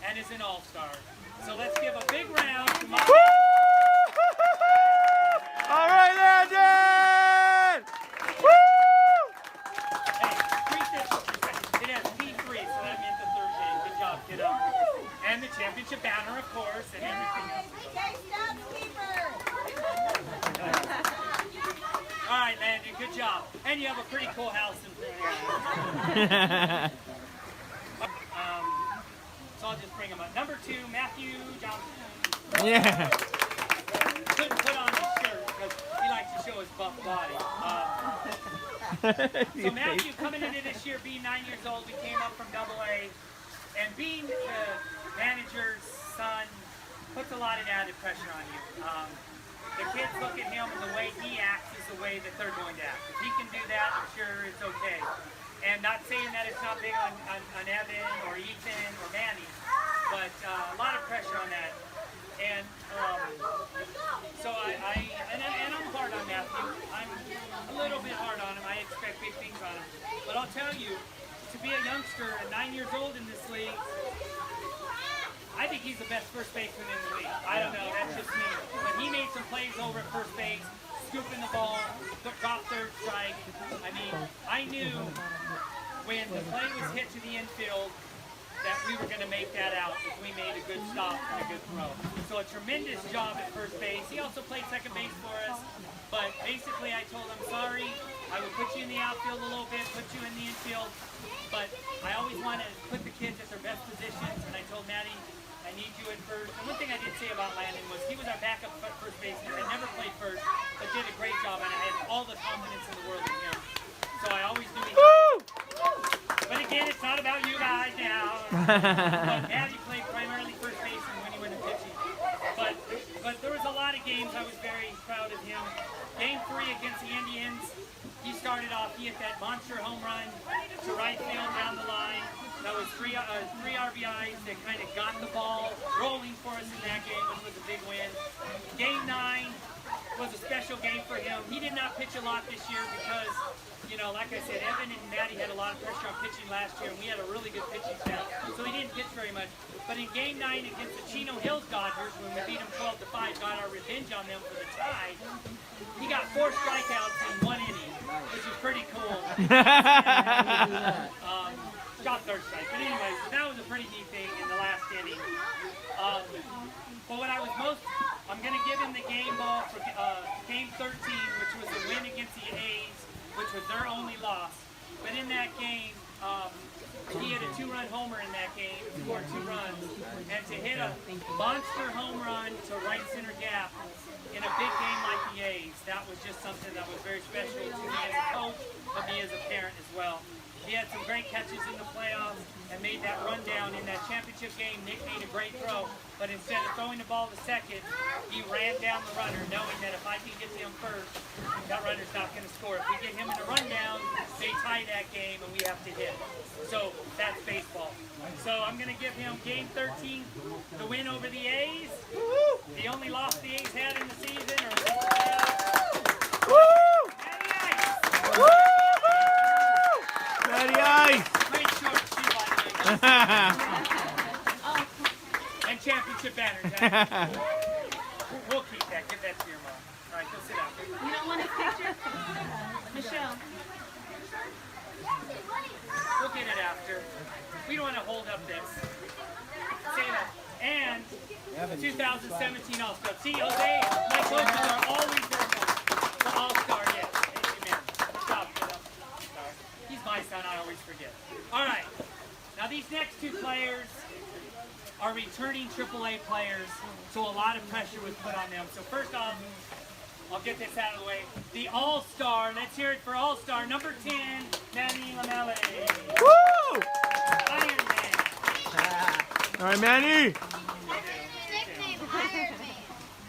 and is an all-star. So let's give a big round to my man. All right, Landon! Hey, treat this with respect. It has P3, so that meant the third game. Good job, kiddo. And the championship banner, of course, and everything else. All right, Landon, good job. And you have a pretty cool house in front of you. So I'll just bring him up. Number 2, Matthew Johnson. Yeah. Couldn't put on his shirt because he likes to show his buff body. So Matthew, coming into this year, being 9 years old, we came up from AA, and being the manager's son puts a lot of added pressure on you. The kids look at him and the way he acts is the way that they're going to act. If he can do that, I'm sure it's okay. And not saying that it's not big on Evan or Ethan or Manny, but a lot of pressure on that. And so I'm hard on Matthew. I'm a little bit hard on him. I expect big things on him. But I'll tell you, to be a youngster at 9 years old in this league, I think he's the best first baseman in the league. I don't know, that's just me. But he made some plays over at first base, scooping the ball, dropped third strike. I mean, I knew when the play was hit to the infield that we were going to make that out if we made a good stop and a good throw. So a tremendous job at first base. He also played second base for us. But basically I told him, sorry, I would put you in the outfield a little bit, put you in the infield. But I always want to put the kids at their best positions. And I told Maddie, I need you at first. And one thing I did say about Landon was he was our backup first baseman. I never played first, but did a great job. And I had all the confidence in the world in him. So I always knew he could. But again, it's not about you guys now. But Maddie played primarily first base when he went to pitching. But there was a lot of games I was very proud of him. Game 3 against the Indians, he started off, he hit that monster home run to right field down the line. That was three RBIs that kind of got the ball rolling for us in that game, which was a big win. Game 9 was a special game for him. He did not pitch a lot this year because, you know, like I said, Evan and Maddie had a lot of pressure on pitching last year, and we had a really good pitching staff, so he didn't pitch very much. But in Game 9 against the Chino Hills Dodgers, when we beat them 12-5, got our revenge on them for the tie, he got 4 strikeouts in 1 inning, which is pretty cool. Got third strike. But anyways, that was a pretty neat thing in the last inning. But what I was I'm going to give him the game ball for Game 13, which was a win against the A's, which was their only loss. But in that game, he hit a 2-run homer in that game, scored 2 runs. And to hit a monster home run to right center gap in a big game like the A's, that was just something that was very special to me as a coach, but me as a parent as well. He had some great catches in the playoffs and made that run down in that championship game. Nick made a great throw, but instead of throwing the ball to second, he ran down the runner, knowing that if I can get to him first, that runner's not going to score. If we get him in a rundown, they tie that game and we have to hit. So that's baseball. So I'm going to give him Game 13, the win over the A's. The only loss the A's had in the season. Matty Ice! Great short shoe, by the way. And championship banners. We'll keep that. Give that to your mom. All right, go sit down. You don't want a picture? Michelle. We'll get it after. We don't want to hold up this. Say that. And 2017 All-Star. See, Jose, my coaches are always there. The All-Star, yes. Amen. Stop, kiddo. He's my son, I always forget. All right. Now, these next 2 players are returning AAA players, so a lot of pressure was put on them. So first off, I'll get this out of the way. The All-Star, let's hear it for All-Star, number 10, Manny Lamele. Woo! Iron Man. All right, Manny. Nickname Iron Man.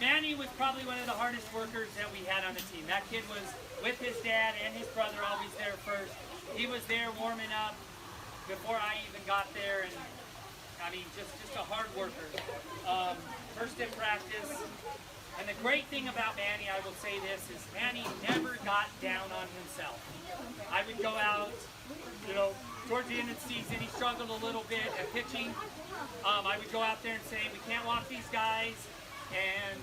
Manny was probably one of the hardest workers that we had on the team. That kid was with his dad and his brother always there first. He was there warming up before I even got there, and I mean, just a hard worker. First in practice. And the great thing about Manny, I will say this, is Manny never got down on himself. I would go out, towards the end of the season, he struggled a little bit at pitching. I would go out there and say, we can't walk these guys, and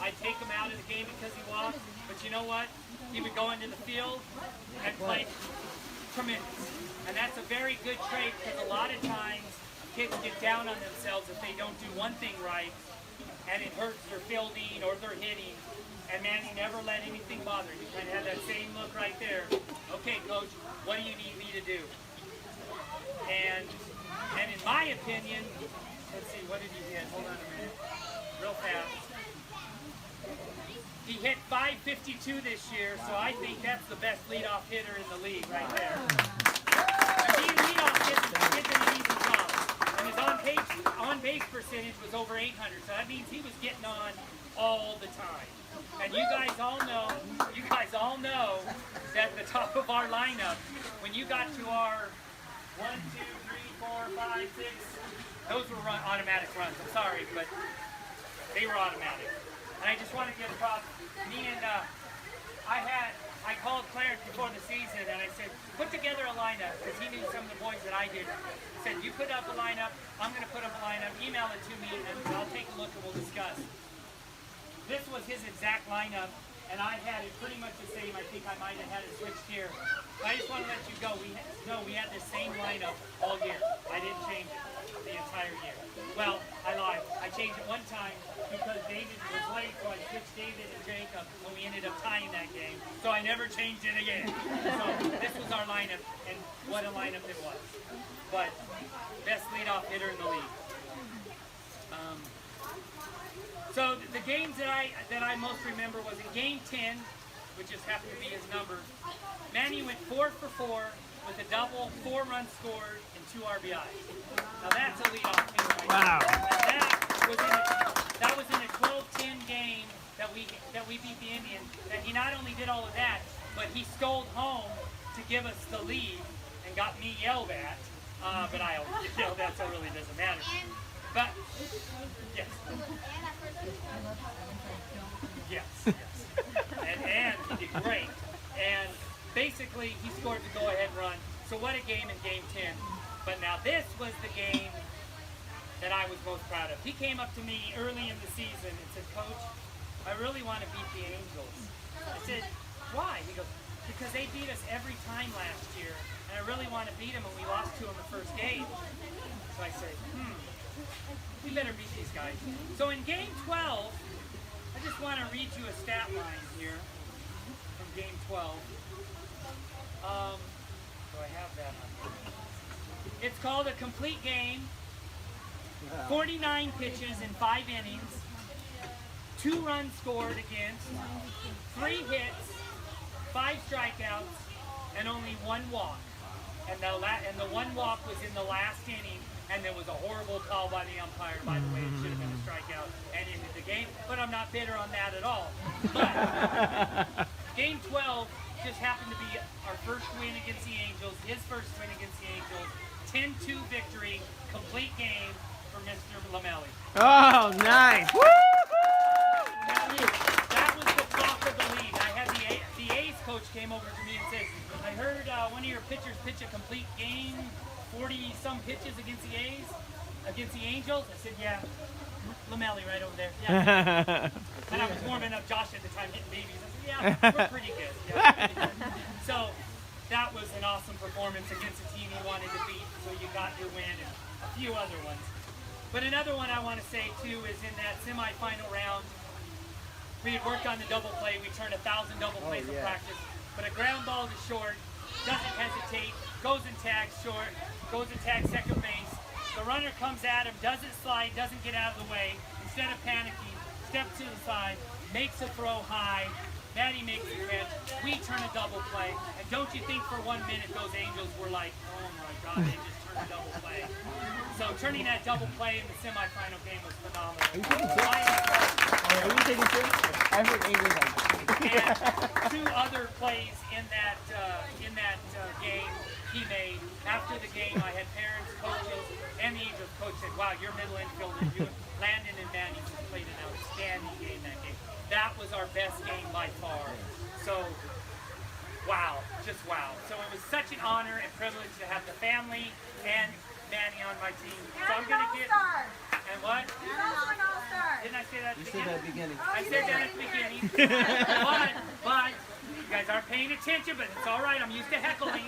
I'd take him out of the game because he walked. But you know what? He would go into the field and play tremendous. And that's a very good trait, because a lot of times kids get down on themselves if they don't do one thing right, and it hurts their fielding or their hitting. And Manny never let anything bother him. He kind of had that same look right there. Okay, coach, what do you need me to do? And in my opinion, let's see, what did he hit? Hold on a minute. Real fast. He hit .552 this year, so I think that's the best leadoff hitter in the league right there. And being leadoff hitter did an easy job. And his on-base percentage was over 800, so that means he was getting on all the time. And you guys all know that the top of our lineup, when you got to our 1, 2, 3, 4, 5, 6, those were automatic runs. I'm sorry, but they were automatic. And I just want to give props. Me and I called Clarence before the season, and I said, put together a lineup, because he knew some of the boys that I did. I said, you put up a lineup, I'm going to put up a lineup, email it to me, and I'll take a look and we'll discuss. This was his exact lineup, and I had it pretty much the same. I think I might have had it switched here. But I just want to let you go. We had the same lineup all year. I didn't change it the entire year. Well, I lied. I changed it one time because David was late, so I switched David and Jacob, and we ended up tying that game. So I never changed it again. So this was our lineup, and what a lineup it was. But best leadoff hitter in the league. So the games that I most remember was in Game 10, which just happened to be his number. Manny went 4 for 4 with a double, 4 runs scored, and 2 RBIs. Now that's a leadoff hitter. Right? Wow. That was in a 12-10 game that we beat the Indians. And he not only did all of that, but he stole home to give us the lead and got me yelled at. But I always get yelled at, so it really doesn't matter. But yes. Yes. And he did great. And basically, he scored the go-ahead run. So what a game in Game 10. But now this was the game that I was most proud of. He came up to me early in the season and said, Coach, I really want to beat the Angels. I said, why? He goes, because they beat us every time last year, and I really want to beat them, and we lost to them the first game. So I said, we better beat these guys. So in Game 12, I just want to read you a stat line here from Game 12. Do I have that on here? It's called a complete game. 49 pitches in 5 innings. 2 runs scored against. 3 hits. 5 strikeouts. And only 1 walk. And the 1 walk was in the last inning. And there was a horrible call by the umpire, by the way. It should have been a strikeout and ended the game. But I'm not bitter on that at all. But Game 12 just happened to be our first win against the Angels, his first win against the Angels. 10-2 victory, complete game for Mr. Lamelli. Oh, nice. Woo! That was the talk of the league. I had the A's coach came over to me and said, I heard one of your pitchers pitch a complete game, 40-some pitches against the A's, against the Angels. I said, yeah, Lamelli right over there. Yeah. And I was warming up Josh at the time, hitting babies. I said, yeah, we're pretty good. Yeah, we're pretty good. So that was an awesome performance against a team you wanted to beat, so you got your win and a few other ones. But another one I want to say, too, is in that semifinal round, we had worked on the double play. We turned 1,000 double plays in practice. But a ground ball to short, doesn't hesitate, goes and tags short, goes and tags second base. The runner comes at him, doesn't slide, doesn't get out of the way. Instead of panicking, steps to the side, makes a throw high, Maddie makes a catch. We turn a double play. And don't you think for 1 minute those Angels were like, oh my God, they just turned a double play. So turning that double play in the semifinal game was phenomenal. Are you taking serious? I heard Angels like And 2 other plays in that game he made. After the game, I had parents, coaches, and the Angels coach said, wow, your middle infielder, Landon and Manny played an outstanding game that game. That was our best game by far. So, wow, just wow. So it was such an honor and privilege to have the family and Manny on my team. So I'm going to get... And what? He's also an all-star. Didn't I say that at the You said that at the beginning. I said that at the beginning. but you guys aren't paying attention, but it's all right. I'm used to heckling.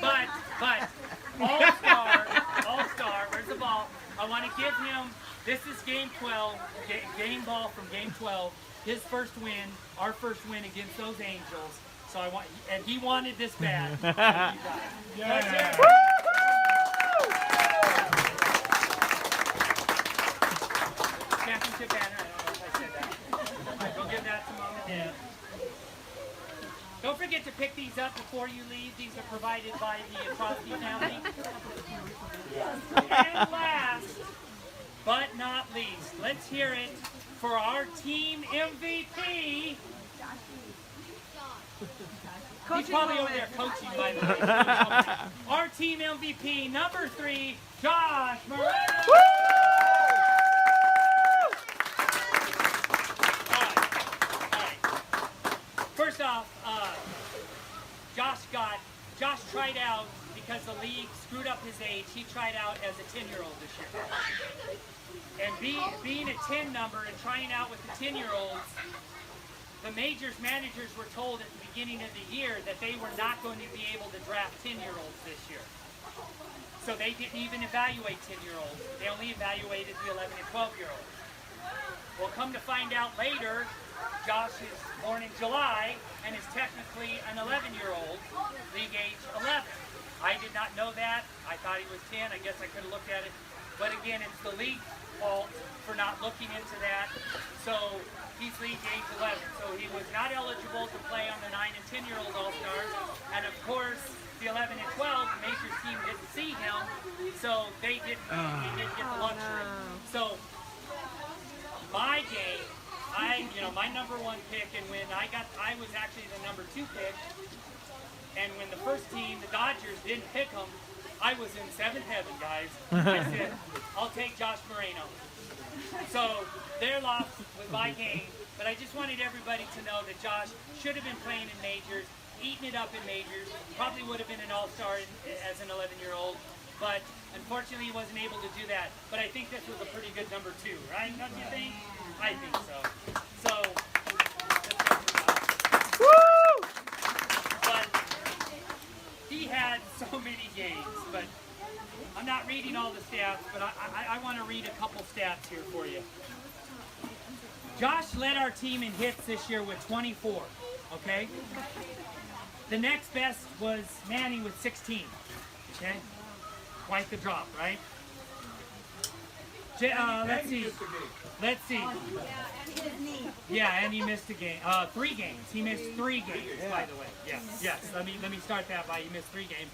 But all-star, where's the ball? I want to give him, this is game 12, game ball from game 12, his first win, our first win against those Angels. So I want, and he wanted this bad. Yeah. Championship banner. I don't know if I said that. Go give that to Mom and Dad. Don't forget to pick these up before you leave. These are provided by the Atrocity family. And last but not least, let's hear it for our team MVP. He's probably over there coaching, by the way. Our team MVP, number 3, Josh Moreno. First off, Josh tried out because the league screwed up his age. He tried out as a 10-year-old this year. And being a 10 number and trying out with the 10-year-olds, the majors managers were told at the beginning of the year that they were not going to be able to draft 10-year-olds this year. So they didn't even evaluate 10-year-olds. They only evaluated the 11 and 12-year-olds. Well, come to find out later, Josh is born in July and is technically an 11-year-old, league age 11. I did not know that. I thought he was 10. I guess I could have looked at it. But again, it's the league's fault for not looking into that. So he's league age 11. So he was not eligible to play on the 9 and 10-year-old All-Stars. And of course, the 11 and 12, the majors team didn't see him. So they didn't, he didn't get the luxury. So my game, my number 1 pick, and when I was actually the number 2 pick, and when the first team, the Dodgers, didn't pick him, I was in 7th heaven, guys. I said, I'll take Josh Moreno. So they're lost with my game, but I just wanted everybody to know that Josh should have been playing in majors, eating it up in majors, probably would have been an all-star as an 11-year-old, but unfortunately he wasn't able to do that. But I think this was a pretty good number 2, right? Don't you think? I think so. But he had so many games, but I'm not reading all the stats, but I want to read a couple stats here for you. Josh led our team in hits this year with 24, okay? The next best was Manny with 16, okay? Quite the drop, right? Let's see. Yeah, and he missed a game. 3 games. He missed 3 games, by the way. Yes. Let me start that by he missed 3 games.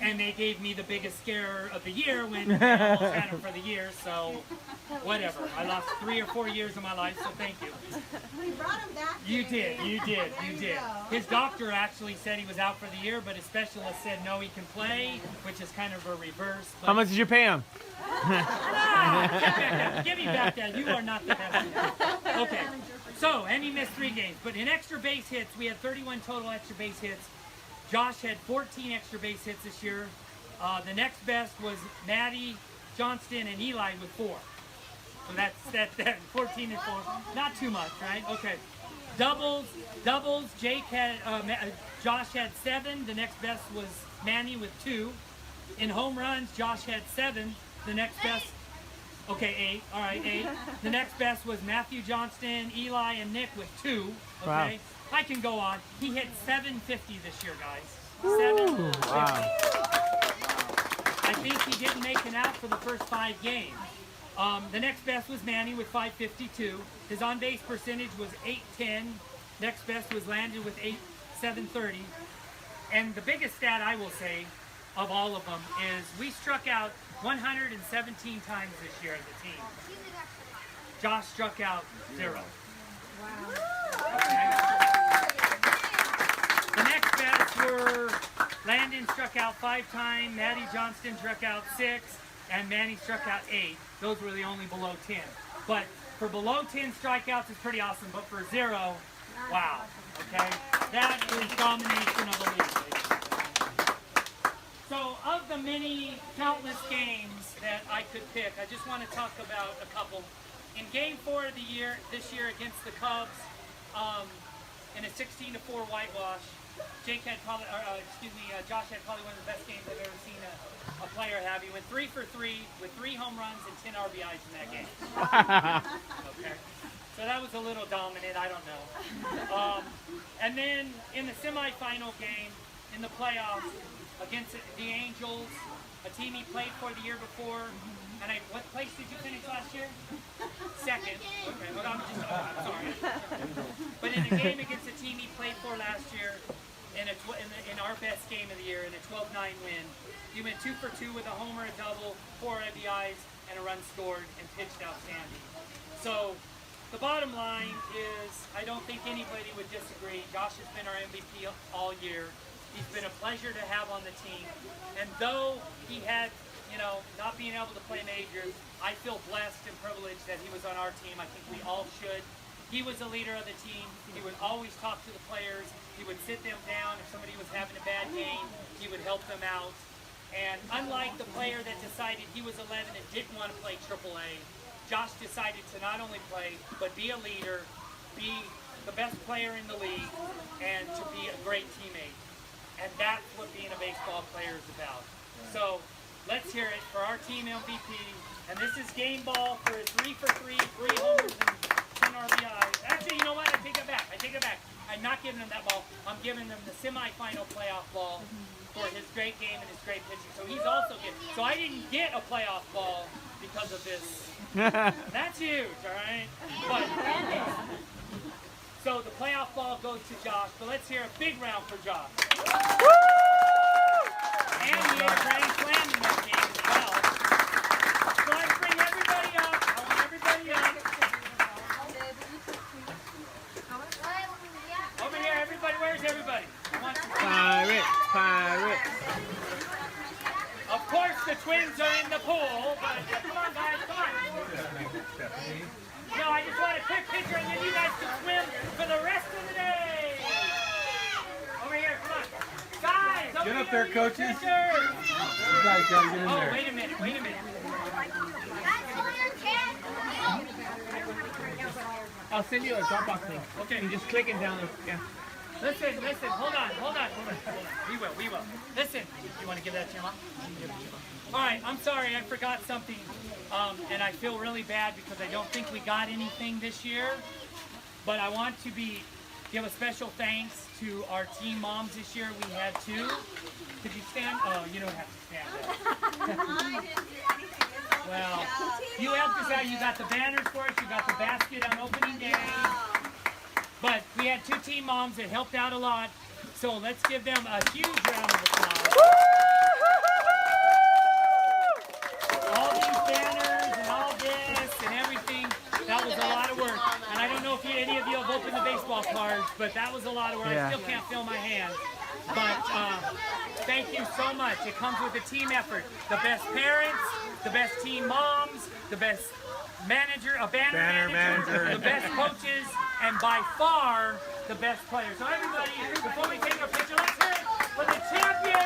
And they gave me the biggest scare of the year when I almost had him for the year, so whatever. I lost 3 or 4 years of my life, so thank you. We brought him back. You did. His doctor actually said he was out for the year, but his specialist said no, he can play, which is kind of a reverse. But... How much did you pay him? Give me back that. You are not the best. Okay. So, and he missed 3 games. But in extra base hits, we had 31 total extra base hits. Josh had 14 extra base hits this year. The next best was Maddie, Johnston, and Eli with 4. So that's 14 and 4. Not too much, right? Okay. Doubles. Josh had 7. The next best was Manny with 2. In home runs, Josh had 7. The next best. Okay, 8. All right, 8. The next best was Matthew Johnston, Eli, and Nick with 2. Okay. Wow. I can go on. He hit 750 this year, guys. 750. Wow. I think he didn't make an out for the first 5 games. The next best was Manny with 552. His on-base percentage was .810. Next best was Landon with 730. And the biggest stat I will say of all of them is we struck out 117 times this year as a team. Josh struck out 0. Wow. Okay. The next best were Landon struck out 5 times, Maddie Johnston struck out 6, and Manny struck out 8. Those were the only below 10. But for below 10 strikeouts is pretty awesome, but for 0, wow. Okay? That is domination of the league. So of the many countless games that I could pick, I just want to talk about a couple. In Game 4 of the year, this year against the Cubs, in a 16-4 whitewash, Josh had probably one of the best games I've ever seen a player have. He went 3 for 3 with 3 home runs and 10 RBIs in that game. Okay. So that was a little dominant, I don't know. And then in the semifinal game, in the playoffs, against the Angels, a team he played for the year before. And what place did you finish last year? Second. Okay, well, I'm sorry. But in a game against a team he played for last year, in our best game of the year, in a 12-9 win, he went 2 for 2 with a homer, a double, 4 RBIs, and a run scored, and pitched outstanding. So the bottom line is, I don't think anybody would disagree. Josh has been our MVP all year. He's been a pleasure to have on the team. And though he had, not being able to play majors, I feel blessed and privileged that he was on our team. I think we all should. He was a leader of the team. He would always talk to the players. He would sit them down. If somebody was having a bad game, he would help them out. And unlike the player that decided he was 11 and didn't want to play AAA, Josh decided to not only play, but be a leader, be the best player in the league, and to be a great teammate. And that's what being a baseball player is about. So let's hear it for our team MVP. And this is game ball for a 3 for 3, 3 homers and 10 RBIs. Actually, you know what? I take it back. I'm not giving him that ball. I'm giving him the semifinal playoff ball for his great game and his great pitching. So he's also getting. So I didn't get a playoff ball because of this. That's huge, all right? But so the playoff ball goes to Josh. But let's hear a big round for Josh. And he had a grand slam in that game as well. So let's bring everybody up. I want everybody up. Over here, everybody. Where's everybody? Pirate. Of course, the Twins are in the pool, but come on, guys, come on. No, I just want a quick picture, and then you guys can swim for the rest of the day. Over here, come on. Guys, over Get up here, there, coaches. You guys gotta get in there. Wait a minute. I'll send you a Dropbox link. Okay. You just click it down there. Yeah. Listen, hold on. We will. Listen, you want to give that to your mom? All right, I'm sorry, I forgot something, and I feel really bad because I don't think we got anything this year, but I want to give a special thanks to our team moms this year. We had 2. Could you stand? Oh, you don't have to stand there. I didn't do anything. Well, you helped us out. You got the banners for us. You got the basket on opening day. But we had 2 team moms that helped out a lot. So let's give them a huge round of applause. All these banners and all this and everything, that was a lot of work. And I don't know if any of you have opened the baseball cards, but that was a lot of work. Yeah. I still can't feel my hands. But thank you so much. It comes with a team effort. The best parents, the best team moms, the best manager, banner manager, the best coaches, and by far the best players. So everybody, before we take our picture, let's hear it for the champion!